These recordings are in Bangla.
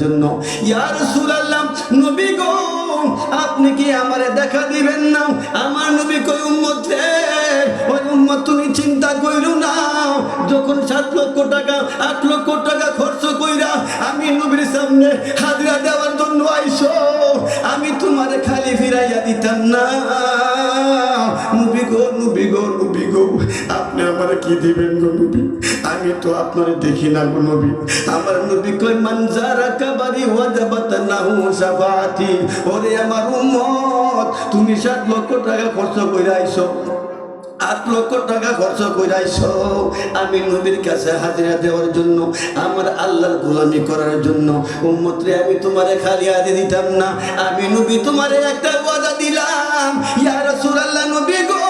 জন্য ইয়া রাসূলুল্লাহ নবী গো আপনি কি আমারে দেখা দিবেন না? আমার নবী কই উম্মত রে, ওই উম্মত তুমি চিন্তা কইরো না, যখন 7 লক্ষ টাকা 8 লক্ষ টাকা খরচ কইরা আমি নবীর সামনে হাজিরা দেওয়ার জন্য আইছো, আমি তোমারে খালি ফিরাইয়া দিতাম না। নবী গো নবী গো নবী গো আপনি আমারে কি দিবেন গো নবী? আমি তো আপনারে দেখি না গো নবী। আমার নবী কই মান জারাকা বারি ওয়াজাবাত লাহু শাফাআতি। ওরে আমার উম্মত তুমি 7 লক্ষ টাকা খরচ কইরা আইছো, 8 লক্ষ টাকা খরচ করে আইছো আমি নবীর কাছে হাজিরা দেওয়ার জন্য, আমার আল্লাহর গোলামি করার জন্য। উম্মত রে আমি তোমারে খালি হাতে দিতাম না, আমি নবী তোমারে একটা ওয়াদা দিলাম। ইয়া রাসূলুল্লাহ নবী গো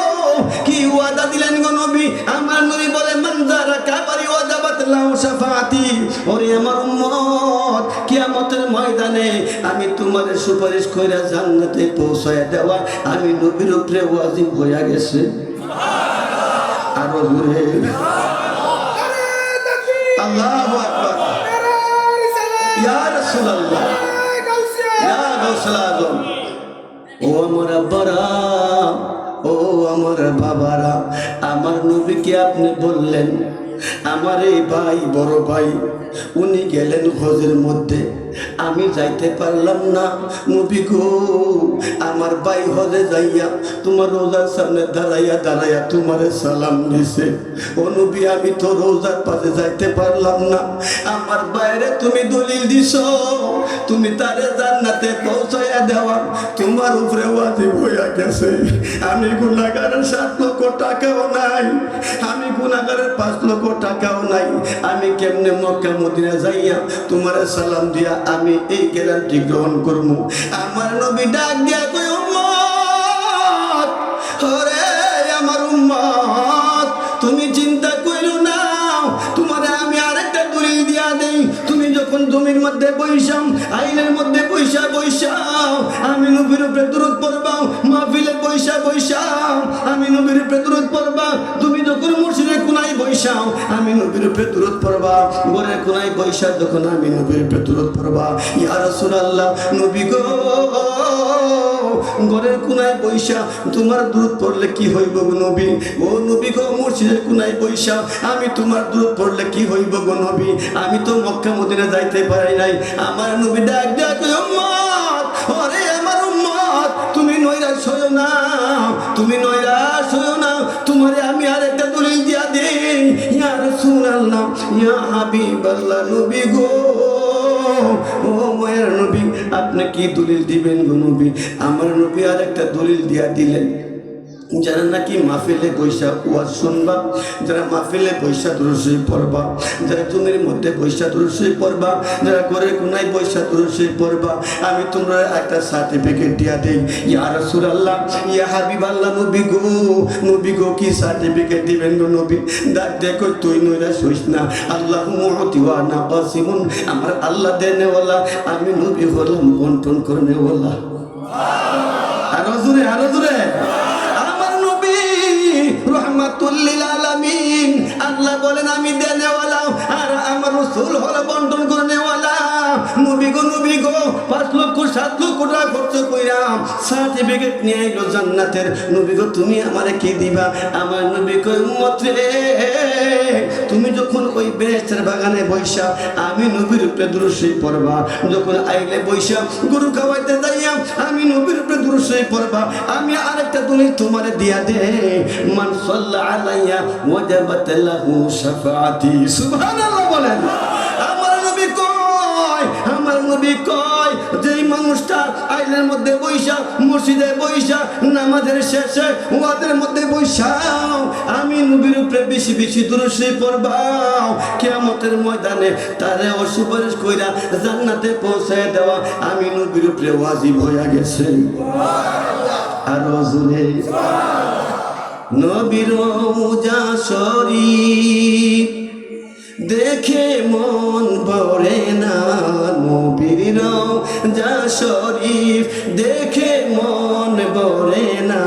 কি ওয়াদা দিলেন গো নবী? আমার নবী বলে মান জারাকা বারি ওয়াজাবাত লাহু শাফাআতি। ওরে আমার উম্মত কিয়ামতের ময়দানে আমি তোমারে সুপারিশ কইরা জান্নাতে পৌঁছায়া দেওয়া আমি নবীর উপরে ওয়াজিব হইয়া গেছে। আরো জোরে আল্লাহু আকবার। ইয়া রাসূলুল্লাহ ইয়া গাউসুল আযম। ও আমার আব্বারা, ও আমার বাবারা, আমার নবীকে আপনি বললেন আমার এই ভাই বড় ভাই উনি গেলেন হজের মধ্যে, আমি যাইতে পারলাম না। নবী গো আমার ভাই হজে যাইয়া তোমার রোজার সামনে দাঁড়াইয়া দাঁড়াইয়া তোমারে সালাম দিছে। ও নবী আমি তো রোজার পাশে যাইতে পারলাম না, আমার বাইরে তুমি দলিল দিছো, তুমি তারে জান্নাতে পৌঁছাইয়া দেওয়া তোমার উপরে ওয়াজিব হইয়া গেছে। আমি গুনাহগারের 7 লক্ষ টাকাও নাই, আমি গুনাহগারের 5 লক্ষ টাকাও নাই, আমি কেমনে মক্কা মদিনা যাইয়া তোমারে সালাম দিয়া আমি এই গ্যারান্টি গ্রহণ করবো? আমার নবী ডাক দিয়া কই উম্মত, ওরে আমার উম্মত তুমি চিন্তা কইরো না, তোমারে আমি আরেকটা দলিল দিয়া দেই। তুমি যখন জমির মধ্যে বইসাও, আইনের মধ্যে বইসাও আমি নবীর উপরে দুরূদ পড়বা, মাহফিলে বইসাও আমি নবীর উপরে দুরূদ পড়বা। তুমি যখন মসজিদে কোনায় বইসাও আমি নবীর উপরে দুরূদ পড়বা, ঘরের কোনায় বইসা যখন আমি নবীর উপরে দুরূদ পড়বা। ইয়া রাসূলুল্লাহ নবী গো ঘরের কোনায় বইসা তোমার দুরূদ পড়লে কি হইব গো নবী? ও নবী গো মসজিদের কোনায় বইসা আমি তোমার দুরূদ পড়লে কি হইব গো নবী? আমি তো মক্কা মদিনা যাইতে পারি নাই। আমার নবী ডাক ডাক উম্মত, ওরে আমার উম্মত তুমি নৈরাশ হইও না, তুমি নৈরাশ হইও না, তোমারে আমি আরেকটা দলিল দিয়া দেই। ইয়া রাসূলুল্লাহ ইয়া হাবিবাল্লাহ নবী গো, ও মায়ের নবী আপনি কি দলিল দিবেন গো নবী? আমার নবী আরেকটা দলিল দিয়া দিলেন, যারা নাকি মাহফিলে বৈশা ওয়াজ শুনবা, যারা মাহফিলে বৈশা দুরূদ শরীফ পড়বা, যারা জমির মধ্যে বৈশা দুরূদ শরীফ পড়বা, যারা ঘরের কোনায় বৈশা দুরূদ শরীফ পড়বা, আমি তোমরা একটা সার্টিফিকেট দিয়া দেই। ইয়া রাসূলুল্লাহ ইয়া হাবিবাল্লাহ নবী গো কি সার্টিফিকেট দিবেন গো নবী? ডাক দেখো তুই নৈরাশ হইস না, আল্লাহু মুতি ওয়া আনা কাসিমুন, আমার আল্লাহ দেনেওয়ালা, আমি নবী হলাম বন্টন করনেওয়ালা। আরো জোরে রহমাতুল লিল আলামিন। আল্লাহ বলেন আমি দেনেওয়ালা আর আমার রাসূল হলো বন্টন করনেওয়ালা। নবী গো 5 লক্ষ 7 লক্ষ টাকা খরচ কইরা সার্টিফিকেট নিয়ে আইলো জান্নাতের। নবী গো তুমি আমারে কি দিবা? আমার নবী কই উম্মত রে তুমি যখন ওই বেহেশতের বাগানে বইসা আমি নবীর উপরে দুরূদ শরীফ পড়বা, যখন আইলে বইসা গরু খাওয়াইতে যাইয়া আমি নবীর উপরে দুরূদ শরীফ পড়বা, আমি আরেকটা দলিল তোমারে দিয়া দে, মান সাল্লা আলাইয়া ওয়াজাবাত লাহু শাফাআতি। সুবহানাল্লাহ বলেন। আমার নবী কয় যেই মানুষটা আইনের মধ্যে বইসা মসজিদে বইসা নামাজের শেষে ওয়াজের মধ্যে বইসাও আমি নবীর উপরে বেশি বেশি দুরূদ শরীফ পড়বাও, কিয়ামতের ময়দানে তারে সুপারিশ কইরা জান্নাতে পৌঁছায় দেওয়া আমি নবীর উপরে ওয়াজিব হইয়া গেছে। আরো জোরে নবীর রওজা শরীফ দেখে মন ভরে না, নবীর রওজা শরীফ দেখে মন ভরে না,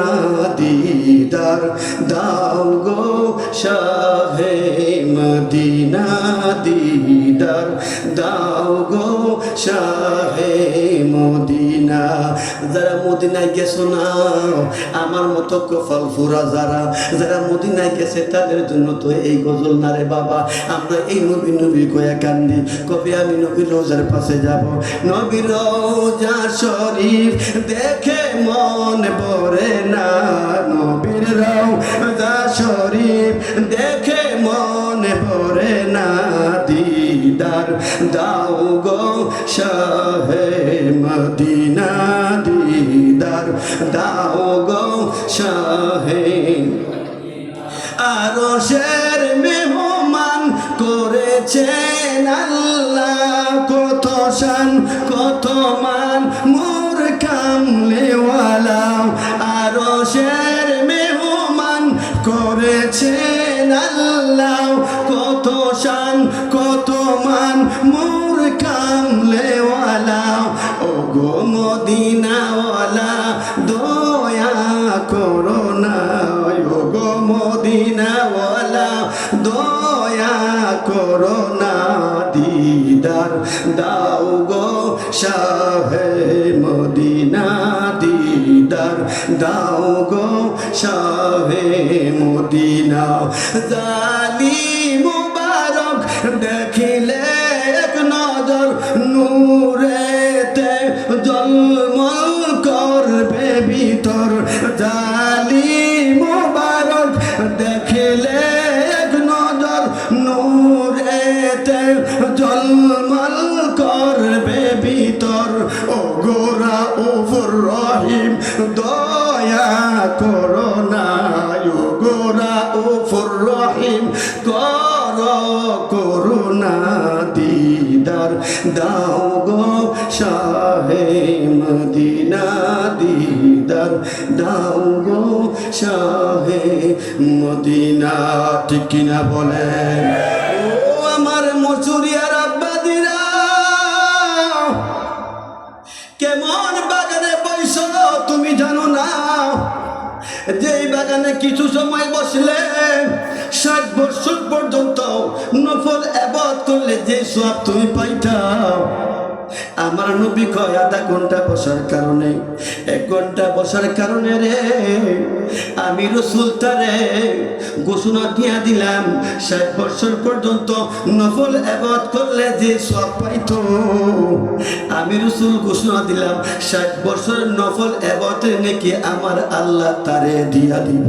দিদার দাও গো শাহে মদিনা, দিদার দাও গো শাহে মদিনা। যারা মদিনায় গেছো না, আমার মতো কপাল ফুরা যারা যারা মদিনায় গেছে তাদের জন্য তো এই গজল না রে বাবা। আমরা এই নবী নবী কয়া কান্দি, কবে আমি নবীর রোজার পাশে যাব। নবীর রোজা শরীফ দেখে মন ভরে না, নবীর রোজা শরীফ দেখে মন ভরে না। দিদার দাও গো শাহে মদিনা, দিদার দাও গো শাহে। আরশের মেহমান করেছেন আল্লাহ, কত শান কত মান মোর কামলেওয়ালা। আরশের মেহমান করেছেন আল্লাহ, কত শান কত মান মোর কামলেওয়ালা। ও গো মদিনাওয়ালা দয়া করো না, ও গো মদিনাওয়ালা দয়া করো না। দিদার দাও গো শাহে মদিনা, দিদার দাও গো শাহে মদিনা। জালিম মুবারক দেখিলে এক নজর নূরেতে জলমল করবে ভিতর। জালিম মুবারক দেখিলে এক নজর নূরেতে জলমল করবে ভিতর। ও গোরা ওফর রহিম দয়া করো না, ও গোরা ওফর রহিম করুণা। দিদার দাও গো শাহে মদিনা, দিদার দাও গো শাহে মদিনা। ঠিক কিনা বলেন? ও আমার মচুরিয়ার আব্বাদিরা, কেমন বাগানে বইস তুমি জানো না? যেই বাগানে কিছু সময় বসলে 60 বছর পর্যন্ত নফল ইবাদত করলে যে সওয়াব তুমি পাইতাও, আমার নবী কয় আধা ঘন্টা বসার কারণে 1 ঘন্টা বসার কারণে রে আমি রাসূল তারে ঘোষণা দিয়া দিলাম 60 বছর পর্যন্ত নফল ইবাদত করলে যে সওয়াব পাইতো, আমি রাসূল ঘোষণা দিলাম 60 বছরের নফল ইবাদতের নেকি আমার আল্লাহ তারে দিয়া দিব।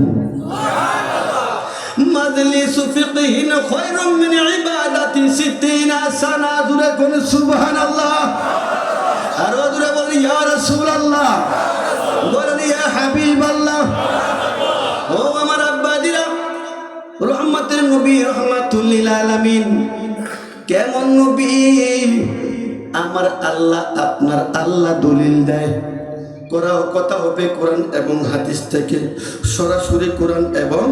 মাজলিসু ফিকহিন খায়রুম মিন ইবাদাতি 60 সানা। জুরে কোন সুবহানাল্লাহ। আর জুরে বলি ইয়া রাসূলুল্লাহ, বলেন ইয়া হাবিবাল্লাহ। ও আমার আব্বাদিরা, রহমতের নবী রহমাতুল লিল আলামিন, কেমন নবী আমার আল্লাহ আপনার আল্লাহ দলিল দেয়। কথা হবে কোরআন এবং হাদিস থেকে, সরাসরি কোরআন এবং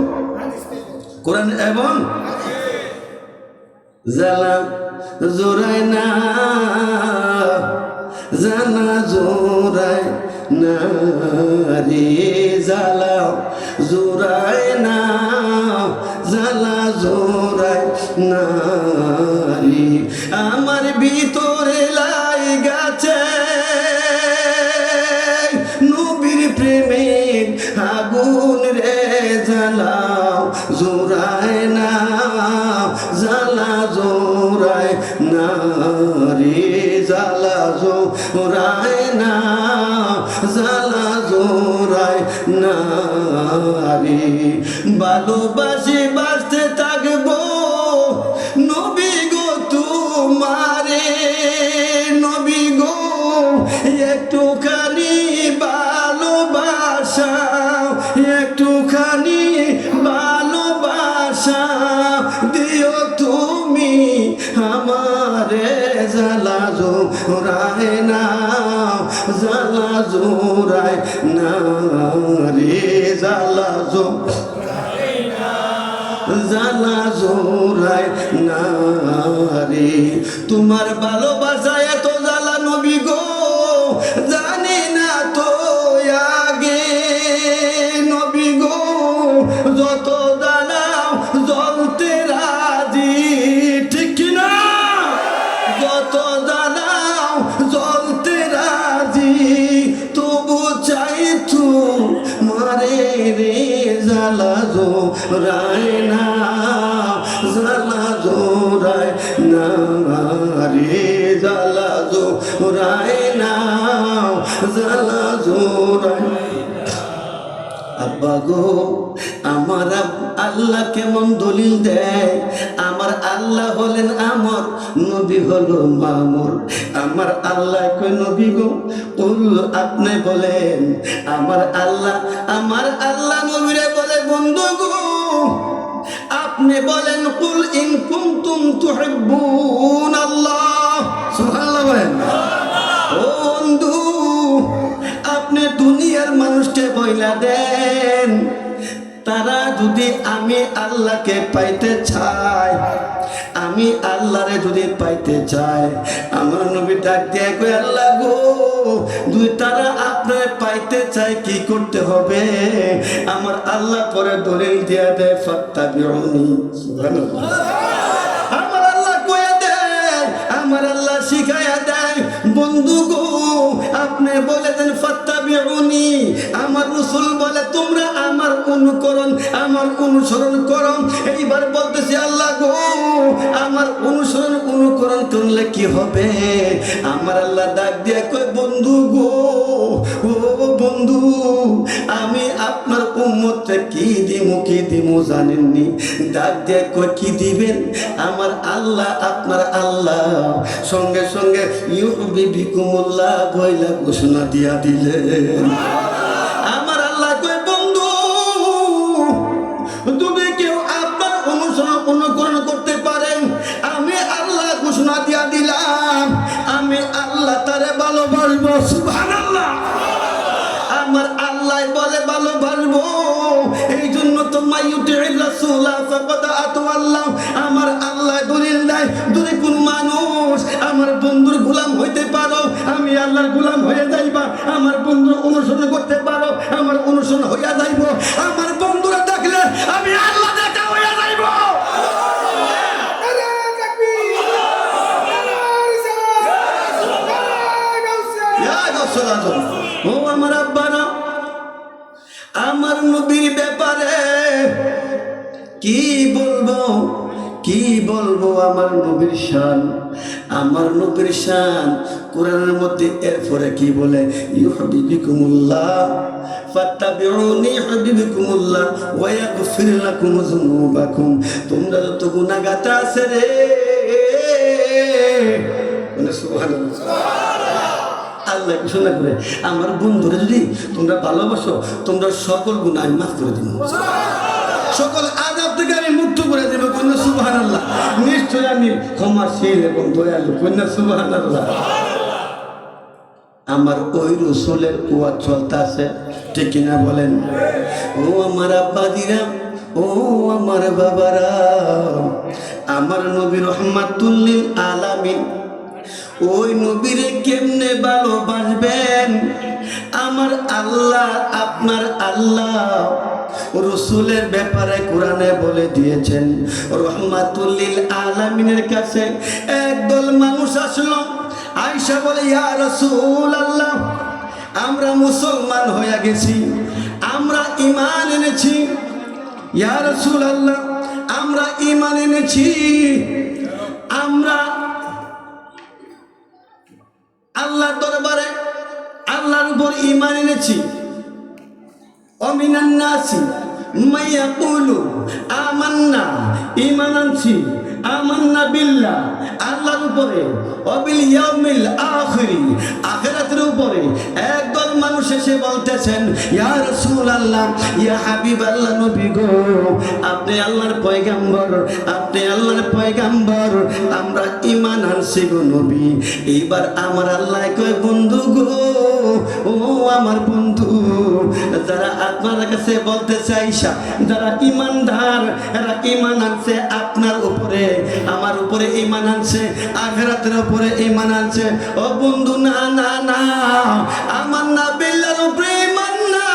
জালা জোরায় না, জালা জোরায় না রে, জালা জোরায় না, জালা জোরায় না রে। আমার ভিতরে লাই গেছে নবীর প্রেমের আগুন রে, জ্বালাও জোরায় না, জ্বালা জোরায় না রে, জ্বালা জোরায় না, জ্বালা জোরায় না রে। ভালোবাসি বাঁচতে থাকবো নবী গো তোমারে, নবী গো একটুখানি ভালোবাসা, একটুখানি ভালোবাসা দিও তুমি আমারে। জ্বালা জোরায় না, জ্বালা জোরায় না রে, জ্বালা জ্বালা জোরায় না রে। তোমার ভালোবাসা এত জ্বালা নবী গো জানি না তো আগে, নবী গো যত জ্বালাও জ্বলতে রাজি, ঠিক কিনা? যত জোড়ায় না, জ্বালা জোড়ায় না রে, জ্বালা জোড়ায় না, জ্বালা জোড়ায়। আব্বা গো, আমার আল্লাহ কেমন দলিল দেয়, আমার আল্লাহ হলেন আমার, নবী হলো মামুর। আমার আল্লাহ কই নবী গো, আপনি বলেন আমার আল্লাহ নবীরে বলে বন্ধু গো, আপনি বলেন কুল ইন কুনতুম তুহিব্বুন আল্লাহ, সুবহানাল্লাহ বলেন। ও বন্ধু, আপনি দুনিয়ার মানুষকে বইলা দেন, তারা যদি আমি আল্লাহকে পাইতে চায়, আমি আল্লাহরে যদি পাইতে চাই, আমার নবী ডাক দিয়ে কই আল্লাহ গো, তারা আপনার পাইতে চায় কি করতে হবে? আমার আল্লাহ পরে দলিল দিয়া দেয় ফাত্তাবিউনি, সুবহানাল্লাহ। আমার আল্লাহ কইয়া দেয়, আমার আল্লাহ শিখাইয়া দেয় বন্ধু গো, আপনি বলে দেন ফাত্তাবিউনি। আমার রাসূল বলে তোমরা আমার অনুসরণ করো। এইবার বলতেছি আল্লাহ গো, আমার অনুকরণ করলে কি হবে? আমার আল্লাহ ডাক দিয়ে কয় বন্ধু গো, ও বন্ধু, আমি আপনার উম্মতকে কি দিমু জানেননি? ডাক দিয়ে কয় কি দিবেন? আমার আল্লাহ, আপনার আল্লাহ সঙ্গে সঙ্গে ইউহিব্বুকুমুল্লাহ বইলা ঘোষণা দিয়া দিলেন। আমার আল্লাহ কয় বন্ধু, যদি কেউ আপনার অনুকরণ করতে পারেন, আমি আল্লাহ ঘোষণা দিয়া দিলাম, আমি আল্লাহ তারে ভালোবাসবো, সুবহানাল্লাহ। আমার আল্লাহ বলে ভালোবাসবো, এই জন্য তো মাইয়ুতির রাসূলা ফাকাদ আতাআল্লাহ। আমার আল্লাহ দলিল দেয়, যদি কোন মানুষ আমার বন্ধুর গোলাম হইতে পারো, আমি আল্লাহর গোলাম হয়ে যাইবা। আমার বন্ধুর অনুসরণ করতে পারো, আমার অনুসরণ হইয়া যাইব। আমার বন্ধুরা দেখলে আমি আল্লাহ দেখা হইয়া যাইব। ও আমার আব্বারা, আমার নবীর ব্যাপারে কি বলবো আমার নবীর শান, আমার নবীর শান কোরআনের মধ্যে। এরপরে কি বলে? ইউহিব্বুকুমুল্লাহ ফাত্তাবিউনি ইউহিব্বুকুমুল্লাহ ওয়া ইয়াগফির লাকুম যুনুবাকুম। তোমরা যত গুনাহগার আছে রে, সুবহানাল্লাহ, আল্লাহ ঘোষণা করে আমার বন্ধুরা যদি তোমরা ভালোবাসো, তোমরা সকল গুনাহ আমি মাফ করে দিব, সকল আযাব থেকে আমি মুক্ত করে দেব। কন্যা সুবহানাল্লাহ। নিশ্চয় আমি ক্ষমাশীল এবং দয়ালু, কন্যা সুবহানাল্লাহ। আমার ওই রাসূলের কুয়াত চলতেছে, ঠিক কিনা বলেন? ও আমার আব্বাদিরা, ও আমার বাবারা, আমার নবী রাহমাতুল লিল আলামিন, ওই নবীরে কেমনে ভালোবাসবেন? আমার আল্লাহ, আপনার আল্লাহ রাসূলের ব্যাপারে কোরআনে বলে দিয়েছেন, রাহমাতুল লিল আলামিনের কাছে একদল মানুষ আসলো, আয়েশা বলে ইয়া রাসূলুল্লাহ, আমরা মুসলমান হয়ে গেছি, আমরা ঈমান এনেছি। ইয়া রাসূলুল্লাহ, আমরা ঈমান এনেছি, আমরা আল্লাহর দরবারে আল্লাহর উপর ঈমান এনেছি। অমিনান নাসি মান ইয়াকুলু আমান্না, ঈমান আনছি, আমান্না বিল্লাহ, আল্লাহর উপরে, ওয়াবিল ইয়াউমিল আখির, আখিরাতের উপরে। একদল মানুষ এসে বলতেছেন ইয়া রাসূলুল্লাহ, ইয়া হাবিবাল্লাহ, নবী গো, আপনি আল্লাহর পয়গম্বর, আপনি আল্লাহর পয়গম্বর, আমরা ঈমান আনছি গো নবী। এইবার আমার আল্লাহ কয় বন্ধু গো, ও আমার বন্ধু, যারা আপনার কাছে বলতে চাইছা, যারা ঈমানদার, এরা ঈমান আনছে আপনার উপরে, আমার উপরে ঈমান আনছে, আখিরাতের উপরে ঈমান আনছে। ও বন্ধু, না না না, আমার না বিল্লাহর উপরে ঈমান না।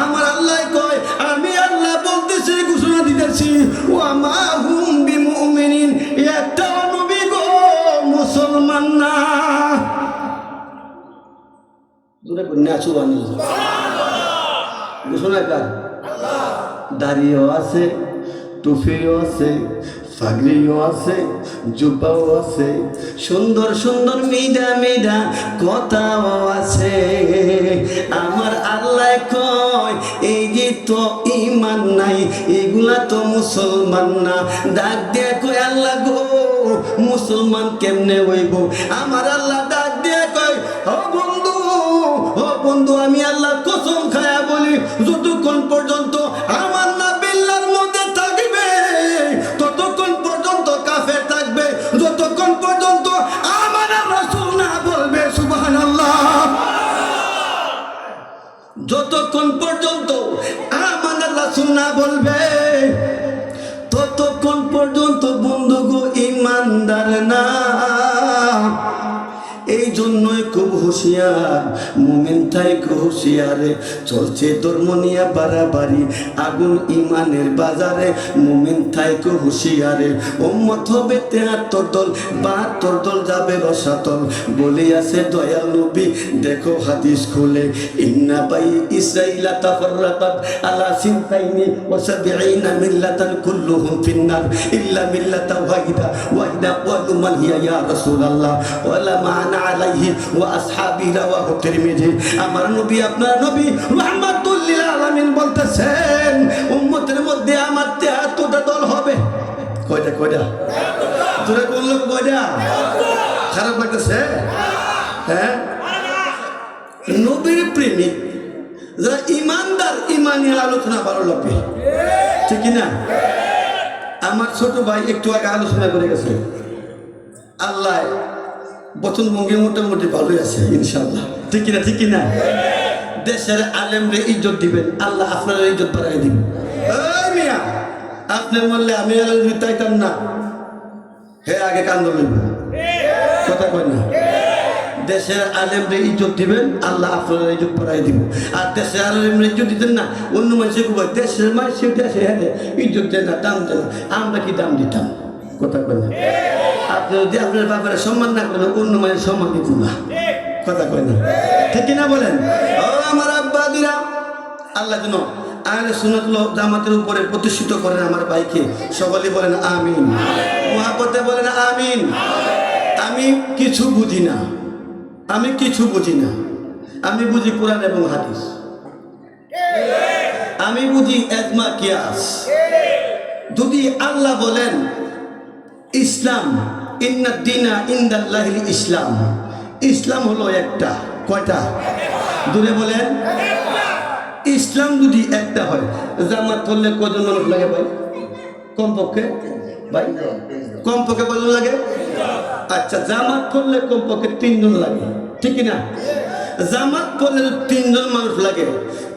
আমার আল্লাহ কয়, আমি আল্লাহ বলতেছি, ঘোষণা দিতেছি, ওয়া মা হুম বিমুমিনিন, একটা নবী গো মুসলমান না। জোরে বলুন না, সুবহানাল্লাহ। ঘোষণা কার? আল্লাহ। দাড়িও আছে, টুপিও আছে, পাগড়িও আছে, জুব্বাও আছে, সুন্দর সুন্দর মেয়েরা মেয়েরা কথাও আছে। আমার আল্লাহ কয় এই যে তো ইমান নাই, এগুলা তো মুসলমান না। ডাক দিয়ে কয় আল্লাহ গো মুসলমান কেমনে হইব? আমার আল্লাহ ডাক দিয়ে কয় ও বন্ধু, ও বন্ধু, আমি আল্লাহ কসম খায়া বলি, যতক্ষণ পর্যন্ত আমার না বিল্লার মধ্যে থাকবে ততক্ষণ পর্যন্ত কাফের থাকবে, যতক্ষণ পর্যন্ত আমার রাসূল না বলবে সুবহানাল্লাহ, যতক্ষণ পর্যন্ত আমার রাসূল না বলবে ততক্ষণ পর্যন্ত বন্ধু গো ইমানদার না। এই জন্যই খুব হুঁশিয়ার, মুমিন তাই খুব হুঁশিয়ারে। চলছে ধর্ম নিয়ে বাড়াবাড়ি, আগুন ইমানের বাজারে, মুমিন তাই খুব হুঁশিয়ারে। উম্মত হবে ৭৩ দল, ৭২ দল যাবে রসাতল। বলে আছে দয়াল নবী দেখো হাদিস খুলে, ইন্না বাই ইসরাইলা তাফাররাকাত আলা সিনতাইনি ওয়া সাবঈনা মিল্লাতান কুল্লুহুম ফিন্নার ইল্লা মিল্লাতা ওয়াহিদা ওয়াহিদা ক্বালু মান হিয়া ইয়া রাসূলুল্লাহ ওয়ালা মা'না আলাইহি ওয়া আসহাবি রাওয়াহু তিরমিজি। আমার নবী আপনার নবী রাহমাতুল লিল আলামিন বলতেছেন উম্মতের মধ্যে আমার ৭৩টা দল হবে। কয়টা কয়টা? তোরা কোন লোক কয়টা? খারাপ লাগতেছে? হ্যাঁ, নবীর প্রেমিক যারা ইমানদার, ইমানি আলোচনা ভালো লাগবে, ঠিক না? আমার ছোট ভাই একটু আগে আলোচনা করে গেছে, আল্লাহ বচন ভঙ্গি মোটামুটি ভালোই আছে ইনশাআল্লাহ, ঠিক না? ঠিক না? দেশের আলেমরে ইজ্জত দিবেন, আল্লাহ আপনার ইজ্জত বাড়াই দিবেন। এই মিয়া, আপনি বললে আমি আলেম তাইতাম না, হে আগে কান্দ লইব, কথা কয় না? দেশের আলেমরে ইজ্জত দিবেন, আল্লাহ আপনার ইজ্জত বাড়াই দিব। আর দেশের আলেমরে ইজ্জত দিতেন না, অন্য মানুষের খুব দেশের মানুষের দেশে হ্যাঁ ইজ্জত দেন না, দাম দেন, আমরা কি দাম দিতাম? কথা কয় না? আপনি যদি আপনার বাবার সম্মান না করেন, অন্য মায়ের সম্মান দিত না, কথা কয় না? ঠিক না বলেন? ও আমার আব্বা দিরা, আল্লাহ যেন আহলে সুন্নাত ওয়াল জামাতের উপরে প্রতিষ্ঠিত করেন আমার ভাইকে। সকলে বলেন আমিন, মুহাব্বতে বলেন আমিন। আমি কিছু বুঝি না, আমি কিছু বুঝি না, আমি বুঝি কোরআন এবং হাদিস, আমি বুঝি ইজমা কিয়াস। যদি আল্লাহ বলেন ইসলাম, ইন্নাদ দীনা ইনদাল্লাহিল ইসলাম, ইসলাম হলো একটা, কয়টা? দূরে বলেন। ইসলাম যদি একটা হয়, জামাত করলে কজন মানুষ লাগে ভাই? কমপক্ষে ভাই, কমপক্ষে কজন লাগে? আচ্ছা, জামাত করলে কমপক্ষে ৩ জন লাগে, ঠিক না? জামাত করলে ৩ জন মানুষ লাগে,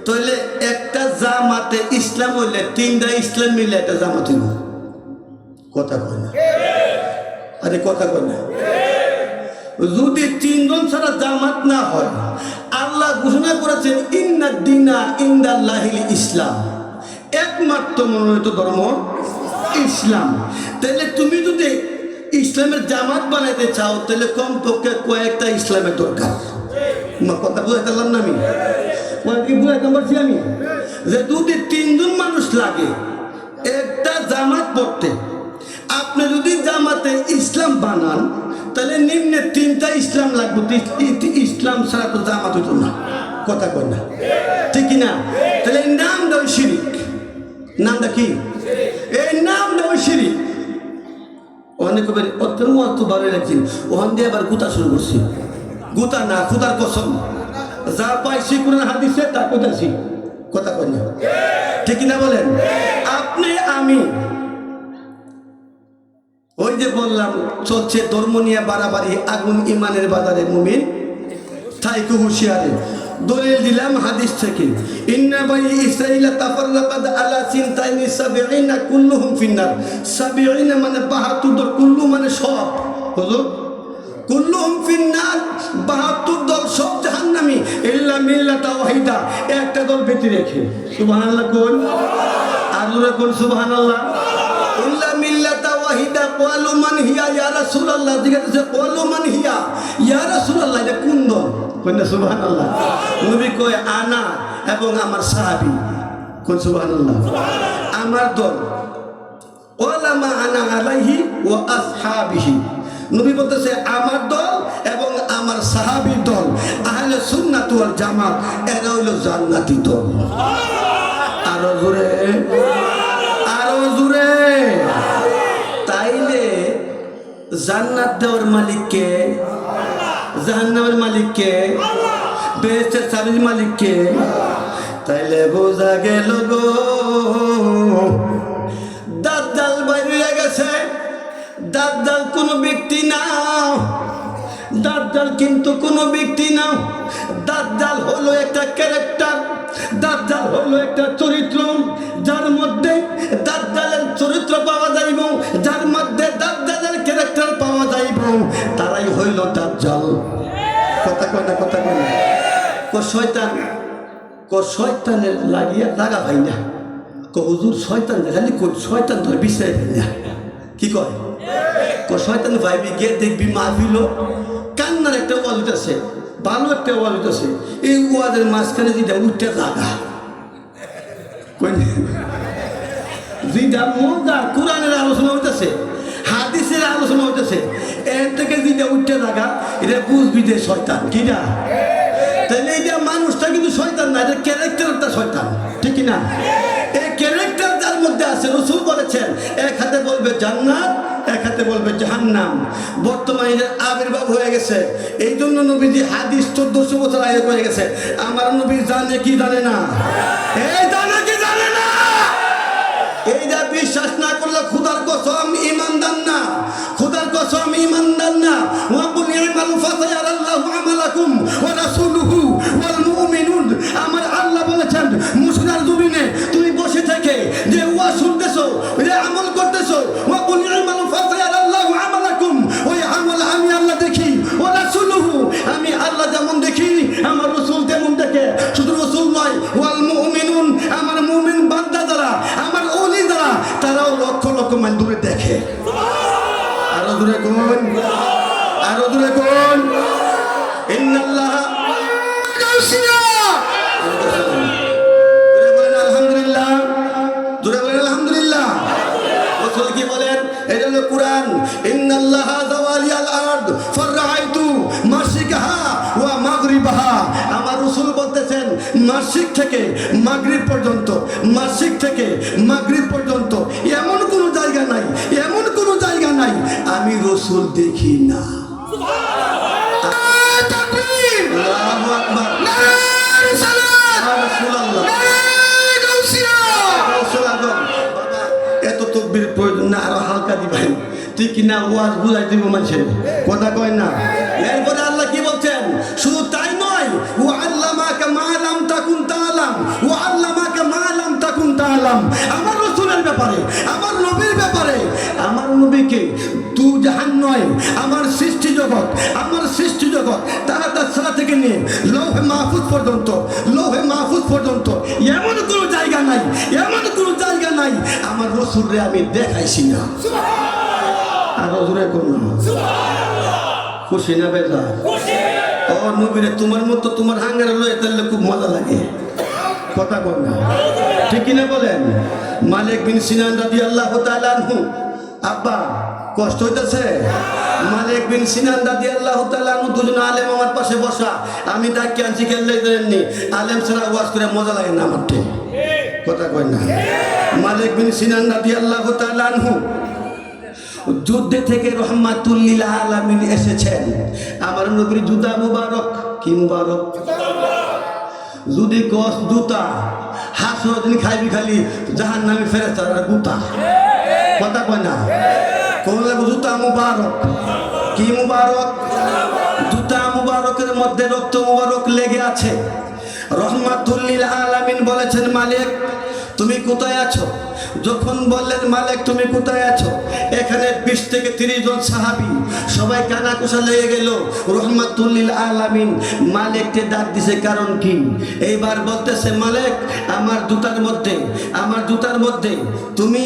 তাহলে একটা জামাতে ইসলাম হইলে ৩টা ইসলাম মিলে একটা জামাত হইব। কথা কয় না? আরে কথা কয় না? যদি ৩ জন ছাড়া জামাত না হয়, আল্লাহ ঘোষণা করেছেন ইন্নাদ দীনা ইনদাল্লাহিল ইসলাম, একমাত্র মনোনীত ধর্ম ইসলাম। তাহলে তুমি যদি ইসলামের জামাত বানাইতে চাও, তাহলে কমপক্ষে কয়েকটা ইসলামের দরকার। কথা বুঝাইতে পারলাম না? আমি কি বুঝাইতে পারছি? আমি যে যদি ৩ জন মানুষ লাগে একটা জামাত পড়তে, আপনি যদি জামাতে ইসলাম বানান, তাহলে নিম্নে 3টা ইসলাম লাগবে। ইসলাম ছাড়া তো জামাত হইতো না, কথা কয় না? ঠিক না? তাহলে এই নামটা ওই শিরিক। নামটা কি? এই নামটা ওই শিরিক। অনেক অত্যন্ত ভালো লাগছেন, ওখান দিয়ে আবার গুতা শুরু করছি। গুতা না, খুদার কসম, যা পাইছি কোরআন হাদিসে তা কোথাছি, কথা কয় না? ঠিক না বলেন? আপনি আমি ওই যে বললাম চলছে ধর্ম নিয়ে বাড়াবাড়ি, আগুন ইমানের বাজারে, মুমিন তাই খুব হুঁশিয়ারে। দলিল দিলাম হাদিস থেকে, ইন্না বানি ইসরাইলা তাফাররাকাত আলা সিনতাইনি সাবঈনা কুল্লুহুম ফিন্নার। ৭২ মানে ৭২ দল, কুল্লু মানে সব। হুজুর, কুল্লুহুম ফিন্নার, ৭২ দল সব জাহান্নামী, ইল্লা মিল্লাতা ওয়াহিদা, একটা দল বেঁচে রেখে। সুবহানাল্লাহ কোন? আর জোরে কোন সুবহানাল্লাহ? ইল্লা মিল্লাতা ওয়াহিদা ক্বালু মান হিয়া ইয়া রাসূলুল্লাহ। জিজ্ঞাসা ক্বালু মান হিয়া ইয়া রাসূলুল্লাহ, এটা কোন দল? কইনা সুবহানাল্লাহ। নবী কয় আনা এবং আমার সাহাবী। কোন সুবহানাল্লাহ। আমার দল ওয়ালামা আনা আলাইহি ওয়া আসহাবিহি, নবী বলতেছে আমার দল এবং আমার সাহাবীর দল আহলে সুন্নাত ওয়াল জামাত, এরা হইল জান্নাতি দল। আরো জোরে, আরো জোরে। তাইলে জান্নাত দেওয়ার মালিককে, জাহান্নামের মালিককে, বেহেশতের চাবির মালিককে। তাইলে বোঝা গেল গো দাজ্জাল বাইরে গেছে। দাজ্জাল কোনো ব্যক্তি না, দাজ্জাল কিন্তু কোনো ব্যক্তি না। দাজ্জাল হলো একটা ক্যারেক্টার, দাজ্জাল হলো একটা চরিত্র, যার মধ্যে দাজ্জালের চরিত্র পাওয়া যাইব, যার মধ্যে দাজ্জালের ক্যারেক্টার পাওয়া যাইব, তারাই হইল দাজ্জাল। কথা কয় না, কথা কয় না। শয়তান, শয়তানের লাগিয়া লাগা ভাই না, হুজুর শয়তান খালি শয়তান ধরে বিষয় ভাই না। কি কয় শয়তান ভাইবি গিয়ে দেখবি মাহফিল কান্নার একটা ওয়াজ উঠেছে, ভালো একটা ওয়াজ উঠেছে, এই ওয়াজের মাঝখানে যেটা উঠতে লাগা যেটা মজা কোরআনের আলোচনা হইতেছে, হাদিসের আলোচনা হইতেছে, এর থেকে যেটা উঠতে লাগা এটা বুঝবি যে শয়তান। কিনা তাহলে এইটা মানুষটা কিন্তু শয়তান না, এটা ক্যারেক্টারটা শয়তান, ঠিক না? এই ক্যারেক্টার যার মধ্যে আছে, রাসূল বলেছেন এক হাতে বলবে জান্নাত, এক হাতে বলবে জাহান্নাম। বর্তমানে এর আবির্ভাব হয়ে গেছে। এই জন্য নবীজি হাদিস 1400 বছর আগে হয়ে গেছে। আমার নবী জানে কি জানে না? এই জানে কি জানে না? এইটা বিশ্বাস না করলে খুদার কসম ঈমানদার না, খুদার কসম ঈমানদার না। ওয়া কুল ইয়ামালু ফাসায়ারাল্লাহু আমালাকুম ওয়া রাসূলুহু ওয়াল মুমিনুন। আমার আল্লাহ বলেছেন মুসলিমের জমিনে তুমি বসে থেকে যে ওয়াজ শুনতেছো, যে আমল করতেছো, ওয়া কুল ইয়ামালু ফাসায়ারাল্লাহু আমালাকুম, ওই আমল আমি আল্লাহ দেখি, ওয়া রাসূলুহু আমি আল্লাহ যেমন দেখি আমার রাসূল তেমন দেখে। শুধু রাসূল নয়, ওয়াল মুমিনুন আমার মুমিন বান্দা যারা, আমার ওলি যারা, তারাও লক্ষ লক্ষ মাইল দূরে দেখে। আরো দূরে কোন, আরো দূরে কোন। ইন্নাল্লাহ গাউসিয়া, দূরে বলেন আলহামদুলিল্লাহ, দূরে বলেন আলহামদুলিল্লাহ। রাসূল কি বলেন? এটা হলো কোরআন। ইন্নাল্লাহ যাওয়ালিয়াল আরদ ফারাআইতু মাশরিকাহা ওয়া মাগরিবাহা। আমার রাসূল বলতেছেন মাশরিক থেকে মাগরিব পর্যন্ত, মাশরিক থেকে মাগরিব পর্যন্ত এমন কোনো জায়গা নাই, এমন কোনো জায়গা নাই আমি রাসূল দেখি না। সুবহানাল্লাহ, তাকবীর, আল্লাহু আকবার, নারে রিসালাত, ইয়া রাসূলুল্লাহ, নারে গাউসিয়া, গাউসুল আজম। বাবা এত তাকবীর প্রয়োজন না, আরো হালকা দিবেন, ঠিক না? ওয়াজ বুঝাই দিব মানুষের, কথা কয় না। এরপরে আল্লাহ কি বলছেন? শুধু তাই নয়, ওয়া আল্লামাকা মা লাম তাকুন তাআলাম, ওয়া আল্লামাকা মা লাম তাকুন তাআলাম। আমার রাসূলের ব্যাপারে, আমার নবীর ব্যাপারে, আমার নবীকে দু জাহান নয়, আমার সৃষ্টি জগৎ, আমার সৃষ্টি জগৎ তারা তার সারা থেকে নিয়ে লৌহে মাহফুজ পর্যন্ত, লৌহে মাহফুজ পর্যন্ত এমন কোনো জায়গা নাই, এমন কোনো জায়গা নাই আমার রাসূলরে আমি দেখাইছি না। আর রাসূলে কোন খুশি না বেজা? ও নবীরে তোমার মতো তোমার হাঙ্গারে লয়ে তাহলে খুব মজা লাগে, কথা বল না, ঠিক কিনা বলেন? মালিক বিন সিনান রাদিয়াল্লাহু তাআলা আনহু, আব্বা কষ্ট হইতেছে? মালিক বিন সিনান রাদিয়াল্লাহু তাআলা আনহু দুজন আলেম আমার পাশে বসা, আমি ডাকি আনছি খেললে দেননি, আলেম ছাড়া ওয়াজ করে মজা লাগে না আমার, ঠিক কথা কয় না? মালিক বিন সিনান রাদিয়াল্লাহু তাআলা আনহু যুদ্ধে থেকে রহমাতুল লিল আলামিন এসেছেন। আমার নবীর জুতা মুবারক, কি মুবারক? যদি কস জুতা, হাসর দিন খাইবি খালি জাহান্নামী ফেরেশতারা গুতা, কথা কয় না? কোন জুতা মুবারক, কি মুবারক? জুতা মুবারকের মধ্যে রক্ত মুবারক লেগে আছে। রহমাতুল লিল আলামিন বলেছেন মালিক তুমি কোথায় আছো? যখন বললেন মালিক তুমি কোথায় আছো, এখানে 20 থেকে 30 জন সাহাবী সবাই কানাকুশা লেগে গেল। রহমাতুল লিল আলামিন মালিককে ডাক দিছে, কারণ কি? এইবার বলতেছে, মালিক আমার জুতার মধ্যে তুমি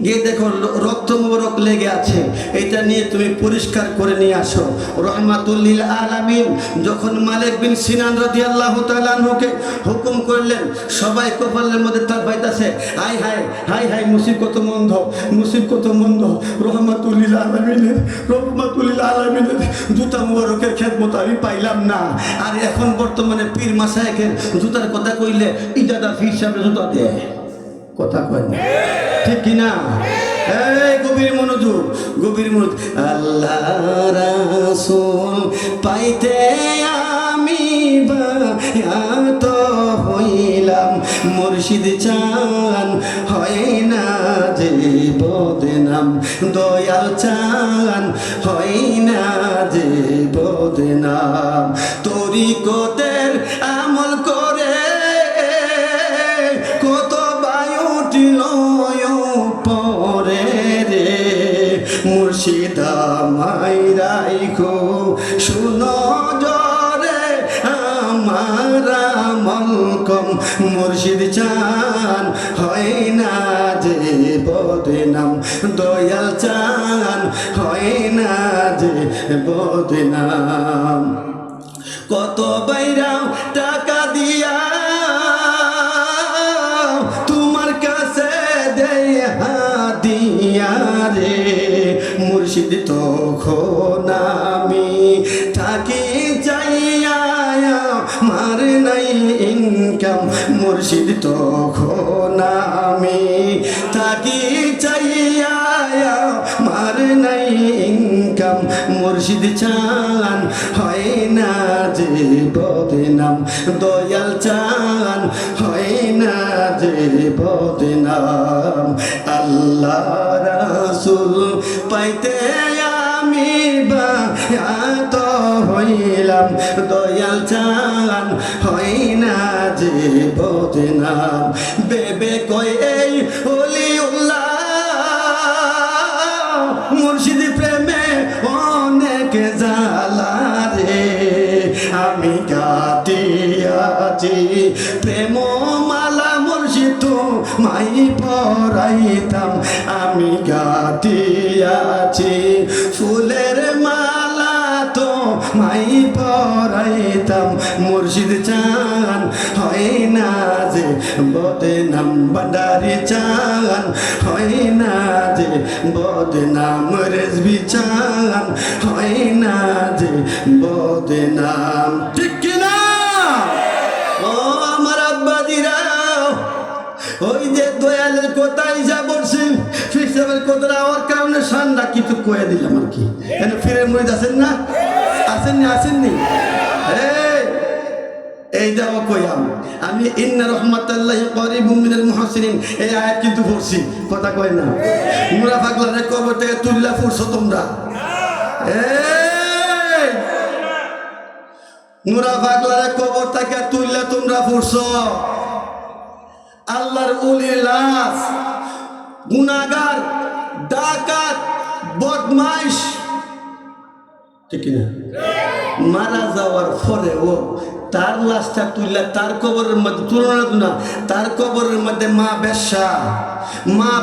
গিয়ে দেখো রক্ত মোবারক লেগে আছে, এটা নিয়ে তুমি পরিষ্কার করে নিয়ে আসো। রহমাতুল লিল আলামিন যখন মালিক বিন সিনান রাদিয়াল্লাহু তাআলা আনহুকে হুকুম করলেন, সবাই কপালের মধ্যে তার পাইতাছে, হাই হাই হাই হাই, মুসিব কত মন্দ। রহমাতুল লিল আলামিনের জুতা মোবারকের খেদমত আমি পাইলাম না। আর এখন বর্তমানে পীর মাশায়েখের জুতার কথা কইলে ইজাদা ফির সাহেব জুতা দেয়, কথা কয় না, ঠিক কিনা? এই গভীর মনোযোগ। আল্লাহ রাসূল পাইতে আমি বায়াত হইলাম, মুর্শিদ চান হয় না যে বদনাম, দয়াল চান হয় না যে বদনাম। তরিকতের আমল করে কত বায়ু উঠিল পরে রে, মুর্শিদ আমায় রাইখো শুনো জরে আমার আমল কম, মুর্শিদ চান হয় না যে বদনাম, দয়াল চান হয় না যে বদনাম। কত বাইরাও টাকা দিয়া তোমার কাছে দেয় হাদিয়া রে, মুর্শিদ তখন আমি থাকি চাইয়া মার নাই ইনকাম, মুর্শিদ তখন আমি থাকি চাইয়া মার নাই ইনকাম, মুর্শিদ চান হয় না যে বদনাম, দয়াল চান হয় না যে বদনাম। আল্লাহ রাসূল পাইতে আমি বায়াত হইলাম, দয়াল চান হয় না যে বদনাম। বেবে কয় এই ওলিউল্লাহ মুর্শিদ প্রেমে অনেক জ্বালা রে, আমি গাটিয়াছি প্রেম মালা, মুর্শিদ তো মাই পরাইতাম, আমি গাটিয়াছি ফুলের মালা তো মাই পরাইতাম, মুর্শিদ চান হয় না যে বদনাম, ভান্ডারি চান হয় না যে বদনাম, রেজবি চান হয় না যে বদনাম, ঠিক কিনা? ও আমার আব্বাদিরা, ওই যে দয়ালের কোথায় যা বলছেন, ফিক্সাবের কথা আমার কারণে ঠান্ডা কিছু কয়ে দিলাম আর কি। ফিরে মুরিদ আছেন না? আসেননি? এই যাওয়া কইলাম আমি, ইন্না রাহমাতাল্লাহি করিবুম মিনাল মুহসিনিন, এই আয়াত কিন্তু পড়ছি, কথা কয় না? মুরা পাগলারে কবর থেকে তুললা পড়ছো তোমরা, মুরা পাগলারে কবর থেকে তুললা তোমরা পড়ছো। আল্লাহর ওলির লাশ, গুনাহগার, ডাকাত, বদমাইশ, ঠিক না? মারা যাওয়ার পরে ও তার লাশটা তুললা তার কবরের মধ্যে তুলনা না, তার কবরের মধ্যে মা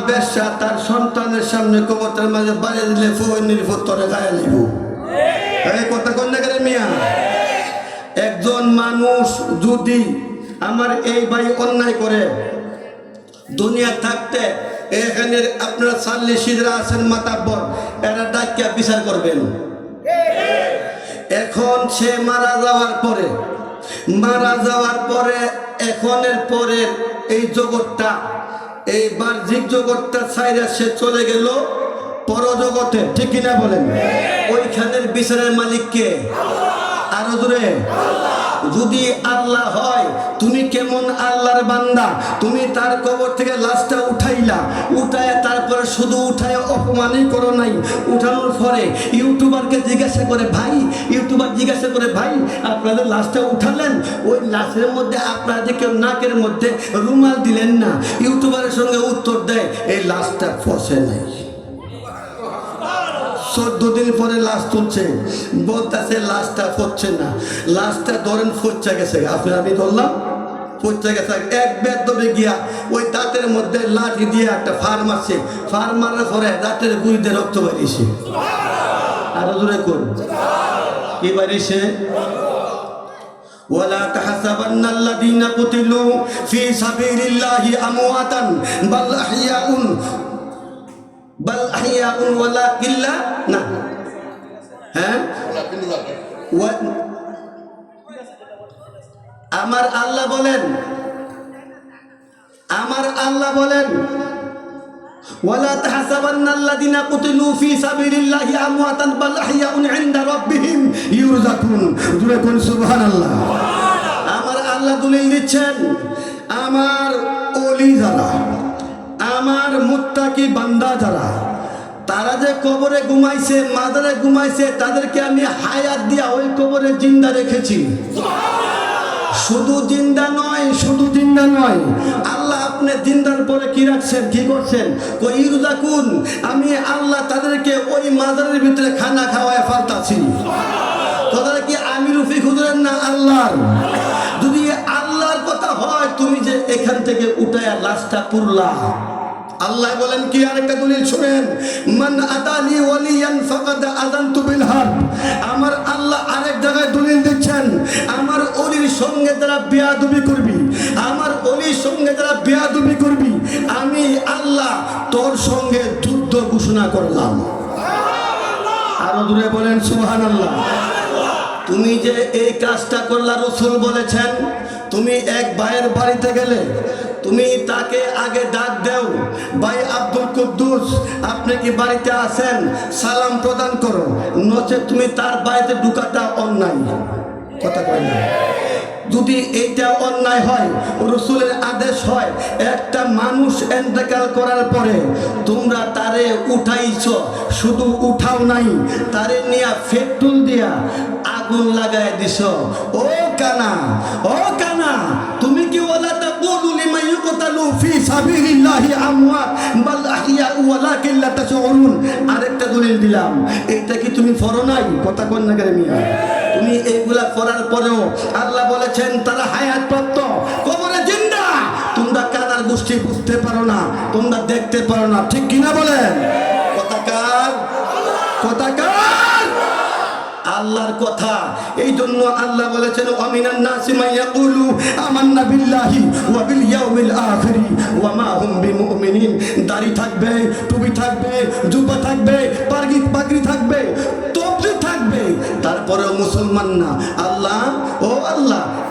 বেশ্যা তার সন্তানের সামনে কবরটার মাঝে বাড়িয়ে দিলে ফোনের ফোরে গায়ে লিব। এই কথা কন্যা করে মিয়া, একজন মানুষ যদি আমার এই ভাই অন্যায় করে, দুনিয়া থাকতে এখানে আপনারা সাল্লি সিদরা আছেন মাতাব্বর, এরা ডাকিয়া বিচার করবেন। এখন সে মারা যাওয়ার পরে এখনের পরে এই জগৎটা, এই বাহ্যিক জগৎটা ছাইরা সে চলে গেল পরজগতে, ঠিক কিনা বলেন? ওইখানের বিচারের মালিক কে? আরো জোরে। যদি আল্লাহ হয়, তুমি কেমন আল্লাহর বান্দা, তুমি তার কবর থেকে লাশটা উঠায় তারপরে শুধু উঠায় অপমানই করো নাই, উঠানোর পরে ইউটিউবার জিজ্ঞাসা করে ভাই আপনাদের লাশটা উঠালেন, ওই লাশের মধ্যে আপনারা যে কেউ নাকের মধ্যে রুমাল দিলেন না, ইউটিউবারের সঙ্গে উত্তর দেয় এই লাশটা ফসে নাই। 14 দিন পরে লাশ তুলছে, বলতেছে লাশটা ফুটছে না, লাশটা ধরেন ফুটছে গেছে। আপনার আমি ধরলাম ফুটছে গেছে। এক বেদবে গিয়া ওই দাঁতের মধ্যে লাঠি দিয়ে একটা ফার মারছে, ফার মারার পরে দাঁতের গুঁড়িতে রক্ত বেরিয়েছে। আরো জোরে করুন, কি বেরিয়েছে? ولا تحسبن الذين قتلوا في سبيل الله امواتا بل احياء ولكن لا আমার আল্লাহ বলেন ولا تحسبن الذين قتلوا في سبيل الله امواتا بل احياء عند ربهم يرزقون দুরকম সুবহানাল্লাহ। আমার আল্লাহ দলিল দিচ্ছেন, আমার ওলি যারা, আমার মুত্তাকি বান্দা যারা, তারা যে কবরে ঘুমাইছে, মাজারে ঘুমাইছে, তাদেরকে আমি হায়াত দিয়া ওই কবরে জিন্দা রেখেছি। শুধু জিন্দা নয়, আল্লাহ আপনি জিন্দার পরে কি রাখছেন, কি করছেন? কইরুজাকুন, আমি আল্লাহ তাদেরকে ওই মাজারের ভিতরে খানা খাওয়ায় ফালতাছি। কথাটা কি আমি রফিক হুজুরের না আল্লাহর? যদি আল্লাহর কথা হয়, তুমি যে এখান থেকে উঠায়া লাশটা পুরলা, আল্লাহ বলেন কি? আরেকটা দলিল শুনেন, মান আতালি ওয়ালিয়ান ফাকাদ আযানতু বিল হারব। আমার আল্লাহ আরেক জায়গায় দলিল দিচ্ছেন, আমার ওলির সঙ্গে যারা বেয়াদবি করবি, আমার ওলির সঙ্গে যারা বেয়াদবি করবি, আমি আল্লাহ তোর সঙ্গে যুদ্ধ ঘোষণা করলাম। আরো দূরে বলেন সুবহানাল্লাহ। তুমি যে এই কাজটা করলা, রাসূল বলেছেন, তুমি এক ভাইয়ের বাড়িতে গেলে তুমি তাকে আগে ডাক দেও, ভাই আব্দুল কুদ্দুস আপনি কি বাড়িতে আছেন, সালাম প্রদান করো, নচেত তুমি তার বাড়িতে ঢুকাটা অন্যায়। কথা কয় না? যদি এইটা অন্যায় হয়, রাসূলের আদেশ হয়, একটা মানুষ ইন্তেকাল করার পরে তোমরা তারে উঠাইছো, শুধু উঠাও নাই, তারে নিয়ে পেট্রোল দিয়া আগুন লাগাই দিছো। ও কানা, তুমি কি ওয়ালা তাকুলু লিমান ইউকতালু ফি সাবিলিল্লাহি আমওয়াত বাল আহইয়া ওয়ালাকিন লা তাশউরুন। আরেকটা দলিল দিলাম, এটা কি তুমি পড়ো নাই? কথা কন না কেন মিয়া? তুমি এইগুলা করার পরেও আল্লাহ বলেছেন তারা হায়াত প্রাপ্ত, কবরে জিন্দা। তোমরা কানার গোষ্ঠী বুঝতে পারো না, তোমরা দেখতে পারো না, ঠিক কিনা বলেন? কথাকার আল্লাহর কথা। এই জন্য আল্লাহ বলেছেন, আমিনান নাসি মান ইয়াকুলু আমান্না বিল্লাহি ওয়া বিল ইয়াউমিল আখির ওয়া মা হুম বিমুমিনিন। দাড়ি থাকবে, টুপি থাকবে, জুব্বা থাকবে, পাগড়ি থাকবে, তবজি থাকবে, তারপরেও মুসলমান না। আল্লাহ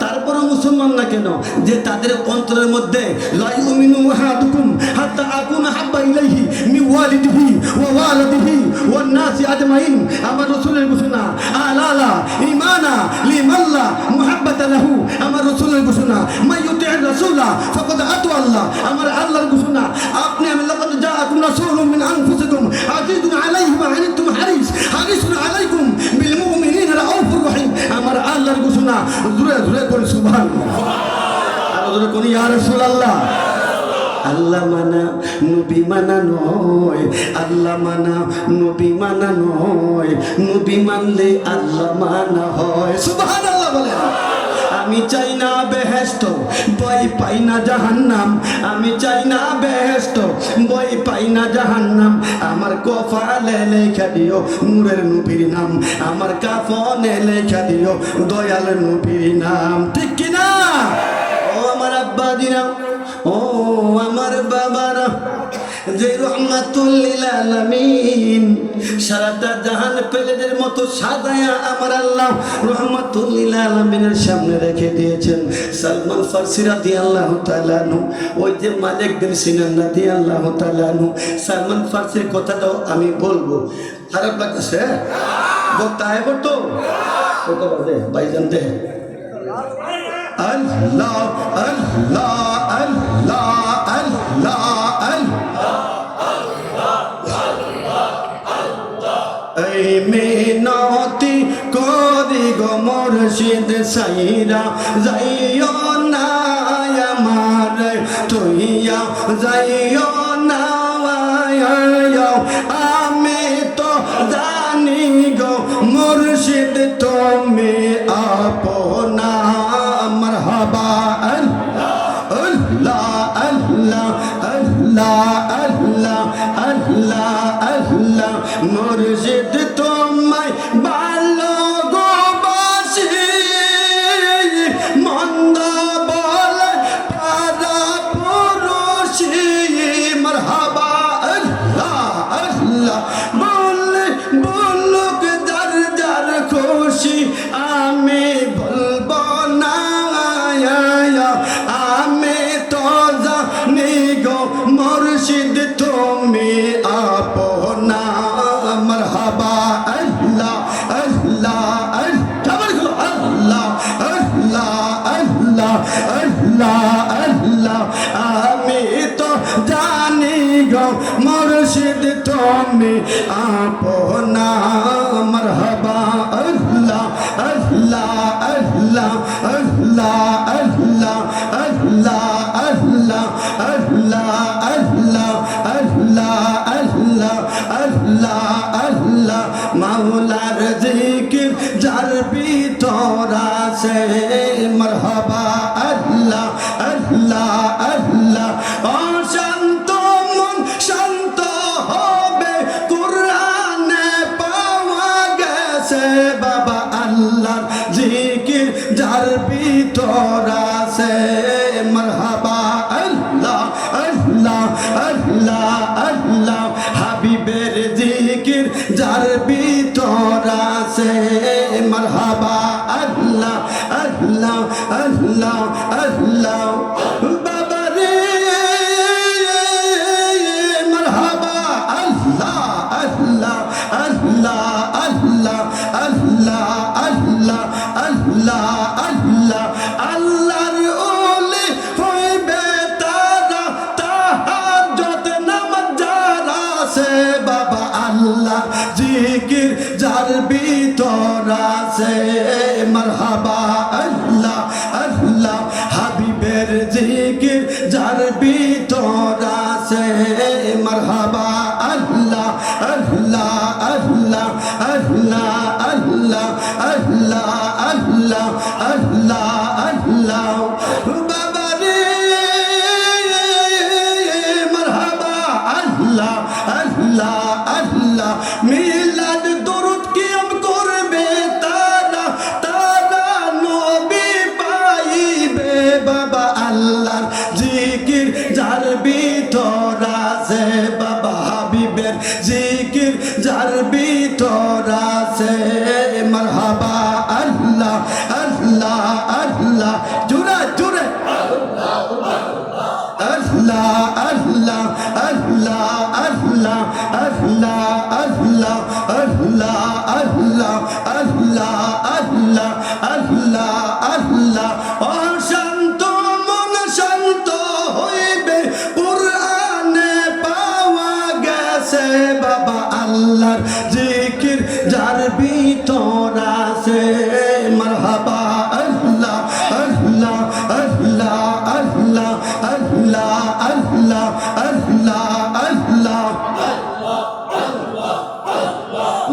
তারপরেও মুসলমান না কেন? যে তাদের অন্তরের মধ্যে লা ইউমিনু আহাদুকুম হাত্তা আকুনা হাব্বা ইলাইহি মিন ওয়ালিদিহি ওয়া ওয়ালাদিহি ওয়ান নাসি আজমাইন। আমার রাসূলের ঘোষণা, আলালা ঈমানা লিমাল্লা মুহাব্বাতা লাহু। আমার রাসূলের ঘোষণা, মাইয়ুতি'র রাসূলা ফাকাদ আতা আল্লাহ। আমার আল্লাহর ঘোষণা, আপনি আমি লাকাদ জাআকুম রাসূলুম মিন আনফুসিকুম আজিজুন আলাইহি মা আনিতুম হারিসুন আলাইকুম বিল মুমিনিনা রাউফুর রহিম। আমার আল্লাহর ঘোষণা, জোরে করে সুবহানাল্লাহ। আর জোরে করে ইয়া রাসূলুল্লাহ। আল্লাহ মানা নবী মানা নয়, আল্লাহ মানা নবী মানা নয়, নবী মানলে আল্লাহ মানা হয়। সুবহানাল্লাহ বলেন। আমি চাই না বেহেশত, ভয় পাই না জাহান্নাম। আমি চাই না বেহেশত, ভয় পাই না জাহান্নাম। আমার কপালে লেখা দিও নূরের নবীর নাম, আমার কাফনে লেখা দিও দয়াল নবীর নাম, ঠিক কিনা? ও আমার আব্বা দিনা, ও আমার বাবারা, যে রহমাতুল লিল আলামিন, সারাটা জাহান প্লেটের মতো সাজায়া আমার আল্লাহ রহমাতুল লিল আলামিনের সামনে রেখে দিয়েছেন। সালমান ফারসি রাদিয়াল্লাহু তাআলা আনহু, ওই যে মালিক বিন সিনান রাদিয়াল্লাহু তাআলা আনহু, সালমান ফারসির কথাটাও আমি বলবো। খারাপ লাগতেছে? বলতে হয় বলতো কত বাজে ভাইজান দে। আল্লাহ আল্লাহ আল্লাহ আল্লাহ এই মিনতি করি গো মুর্শিদ সাইরা যাইও না আমার, তুইয়া যাইও না, আমি তো মুর্শিদ তুমি আপনা মারহাবা আল্লাহ আল্লাহ আল্লাহ আল্লাহ আল্লাহ আল্লাহ মুর্শিদ তোমায় ভালোবাসি মন্দ বলে পারা পুরুষি মারহাবা আল্লাহ আল্লাহ বলে বলুক যার যার খুশি আমি বলবো না আমি তো জানি গো মুর্শিদ তুমি আপনা মারহাবা আল্লাহ আল্লাহ আল্লাহ আল্লাহ আল্লাহ আল্লাহ আল্লাহ আমি তো জানি গো মুর্শিদ তুমি আপনা মারহাবা আল্লাহ আল্লাহ আল্লাহ আল্লাহ আল্লাহ আল্লাহ আল্লাহ আল্লাহ আল্লাহ আল্লাহ আল্লাহ আল্লাহ আল্লাহ মাওলার জিকির যার ভিতর আছে মারহাবা আল্লাহ আল্লাহ আল্লাহ অশান্ত মন শান্ত হবে কুরআনে পাওয়া গেছে বাবা আল্লাহর জিকির যার ভিতর আছে মারহাবা আল্লাহ আল্লাহ আল্লাহ আল্লাহ হাবিবের জিকির যার ভিতর আছে মারহাবা আল্লাহ আল্লাহ আল্লাহ আল্লাহ বাবা রে মারহাবা আল্লাহ আল্লাহ আল্লাহ আল্লাহ আল্লাহ আল্লাহ আল্লাহ আল্লাহ আল্লাহর ওলি হইবে তারা তাহাজ্জুদ নামাজ যারা আছে বাবা আল্লাহ জিকির যার ভিতর আছে মারহাবা আল্লাহ আল্লাহ হাবিবের জিকির যার ভিতর আছে মারহাবা আল্লাহ আল্লাহ আল্লাহ আল্লাহ আল্লাহ আল্লাহ আল্লাহ আল্লাহ আল্লাহ বাবা রে মারহাবা আল্লাহ আল্লাহ আল্লাহ মিলাদ দরুদ কিয়াম করবে তারা তারা নবী পাইবে বাবা আল্লাহর জিকির যার ভিতর আছে বাবা হাবিবের জিকির যার ভিতর আছে মারহাবা আল্লাহ আল্লাহ আল্লাহ জুরে জুরে আল্লাহ আল্লাহ আল্লাহ আল্লাহ আল্লাহ আল্লাহ আল্লাহ আল্লাহ আল্লাহ আল্লাহ আল্লাহ আল্লাহ অশান্ত মন শান্ত হইবে কুরআনে পাওয়া গেছে বাবা আল্লাহর জিকির যার ভিতর আছে মারহাবা আল্লাহ আল্লাহ আল্লাহ আল্লাহ আল্লাহ আল্লাহ আল্লাহ আল্লাহ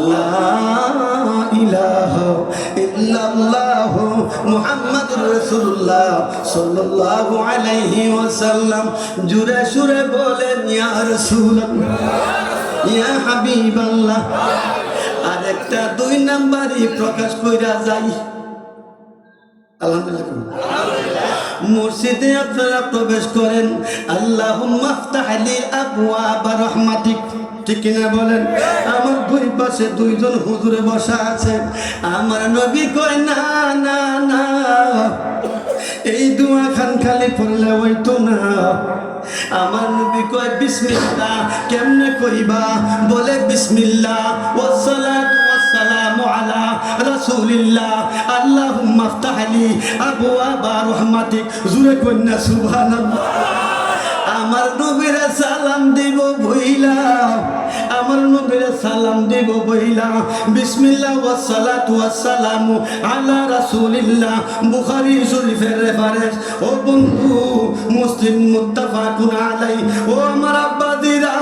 লা ইলাহা ইল্লাল্লাহ মুহাম্মাদুর রাসূলুল্লাহ সাল্লাল্লাহু আলাইহি ওয়াসাল্লাম জুরে সুরে বলেন ইয়া রাসূলুল্লাহ ইয়া হাবিবাল্লাহ আরেকটা দুই নাম্বারই প্রকাশ কইরা যাই আলহামদুলিল্লাহ মসজিদে আপনারা প্রবেশ করেন আল্লাহুম্মা আফতাহ লি আবওয়াবা রাহমাতিক ঠিক কিনা বলেন আমার দুই পাশে দুইজন হুজুরে বসা আছে আমার নবী কয় না না না এই দোয়া খান খালি পড়লে হইতো না আমার নবী কয় বিসমিল্লাহ কেমনে কইবা বলে বিসমিল্লাহ ওয়াসসালাতু ওয়াসসালামু আলা রাসূলিল্লাহ আল্লাহুম্মা আফতাহ লি আবওয়াবা রাহমাতিক জোরে কইনা সুবহানাল্লাহ আমার নবীরে সালাম দিব বইলা আমার নবীরে সালাম দিব বইলা বিসমিল্লাহ ওয়াসসালাতু ওয়াসসালামু আলা রাসূলিল্লাহ বুখারী শরীফের রেফারেন্স ও বন্ধু মুসলিম মুত্তাফাকুন আলাইহি ও আমার আব্বাদিরা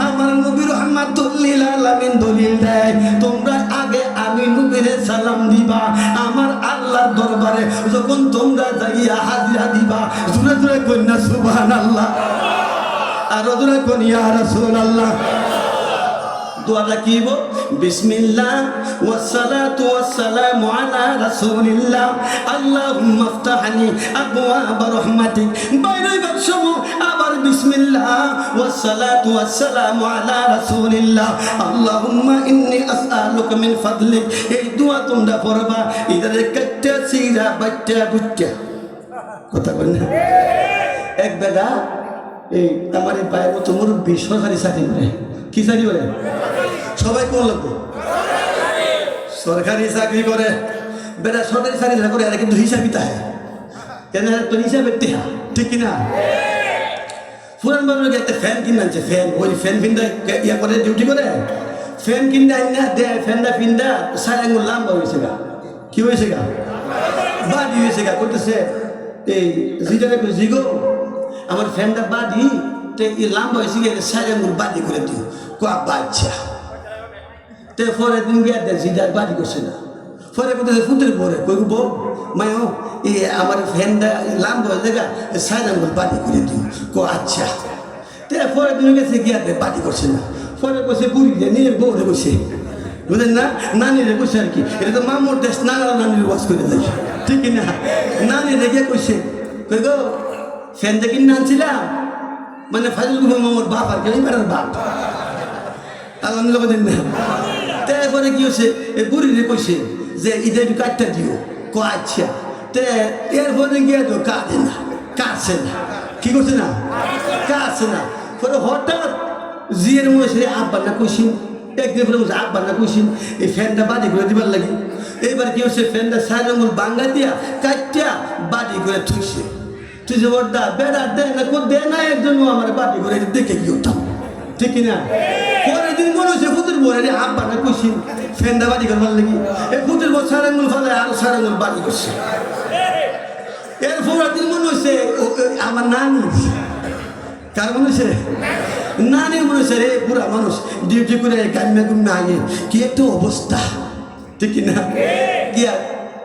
আমার নবী রাহমাতুল লিল আলামিন দলিল দেয় তোমরা আগে আমি আমি নবীরে সালাম দিবা, আমার আল্লাহর দরবারে যখন তোমরা যাইয়া হাজিরা দিবা, জোরে জোরে কন্যা সুবহানাল্লাহ, আর জোরে কন্যা রাসূলুল্লাহ। দোয়াটা কি বল? বিসমিল্লাহ ওয়াসসালাতু ওয়াসসালামু আলা রাসূলিল্লাহ, আল্লাহুম্মা ইফতাহলি আবওয়াব রাহমাতিক। বাইরে বাদশাহ আবার বিসমিল্লাহ ওয়াসসালাতু ওয়াসসালামু আলা রাসূলিল্লাহ, আল্লাহুম্মা ইন্নী আসআলুকা মিন ফাদলিক। এই দোয়া তোমরা পড়বা, এদের কাটটা সিরা বাচ্চা বুচ্চা কথা বল না। এক বেটা এই আমার এই পায়ের মতো মুরব্বী সরকারি চাকরি করে। কি চাকরি করে? সবাই কোন লোক? সরকারি চাকরি করে। বেটা সরকারি চাকরি করে, এরা কিন্তু হিসাবই তাই কেন তোর হিসাবের টেহা, ঠিক কিনা? পুরান বাবুকে একটা ফ্যান কিনে আনছে, ফ্যান, ওই ফ্যান ফিনটা ইয়া করে ডিউটি করে, ফ্যান কিনে আন না দেয়, ফ্যানটা ফিনটা সাড়ে আঙুল লাম্বা হয়েছে গা। কি হয়েছে গা? বাড়ি হয়েছে গা। করতেছে এই জিটাকে জিগো আমার ফ্যানটা বাড়ি লাম্বা হয়েছে গিয়ে সাড়ে আঙুল বাড়ি করে দিও। কোয়া বাচ্চা তে পরে দিন গিয়ে জিটার বাড়ি করছে না। পরে করতেছে ফুটের পরে কই বউ মায়ও এই আমার ফ্যানটা লাম্বা হয়ে জায়গা সাড়ে আঙুল বাড়ি করে দিও। কো আচ্ছা। তে পরে দিন গেছে গিয়ে বাড়ি করছে না। পরে বসে বুড়ি যে নিজের বউরে বসে, বুঝলেন না, নানিরে বসে আর কি। এটা তো মামুর দেশ, নানা নানির ওয়াজ করে দেয়, ঠিক কিনা? নানিরে গিয়ে কইছে কই গো ফ্যানটা কিনে আনছিলাম, মানে ফাইজুল মামুর বাপ আর কি, এবার বাপ আলহামদুলিল্লাহ দেন না। তারপরে কি হচ্ছে এই বুড়িরে কইছে যে এটা একটু কাটটা দিও। কো আচ্ছা। তে এরপরে গিয়ে তো কাটে না, কাটছে না। কি করছে না? কাটছে না। পরে হঠাৎ জিয়ের মনে সে আব্বার না কইসিন, একদিন পরে বলছে আব্বার না কইসিন এই ফ্যানটা বাড়ি করে দিবার লাগে। এইবার কি হচ্ছে ফ্যানটা সাড়ে আঙুল বাঙ্গা দিয়া কাটটা বাড়ি করে থুইছে। তুই যে বড়দা বেড়া দেয় না, কো দেয় না, একজন আমার বাড়ি করে দেখে কি উঠাম, ঠিক কিনা? পরের দিন মনে হচ্ছে ফুতুর বউ রে আব্বা না কইসিন ফ্যানটা বাড়ি করবার লাগে। এই ফুতুর বউ সাড়ে আঙুল ফেলে আরো সাড়ে আঙুল বাড়ি করছে। এর পরের দিন মনে হচ্ছে আমার নানি, কার মনে হচ্ছে? নানি মনে হচ্ছে রে বুড়া মানুষ ডিউটি করে গাম্মে গুম্মে আগে কি একটা অবস্থা, ঠিক কিনা? গিয়া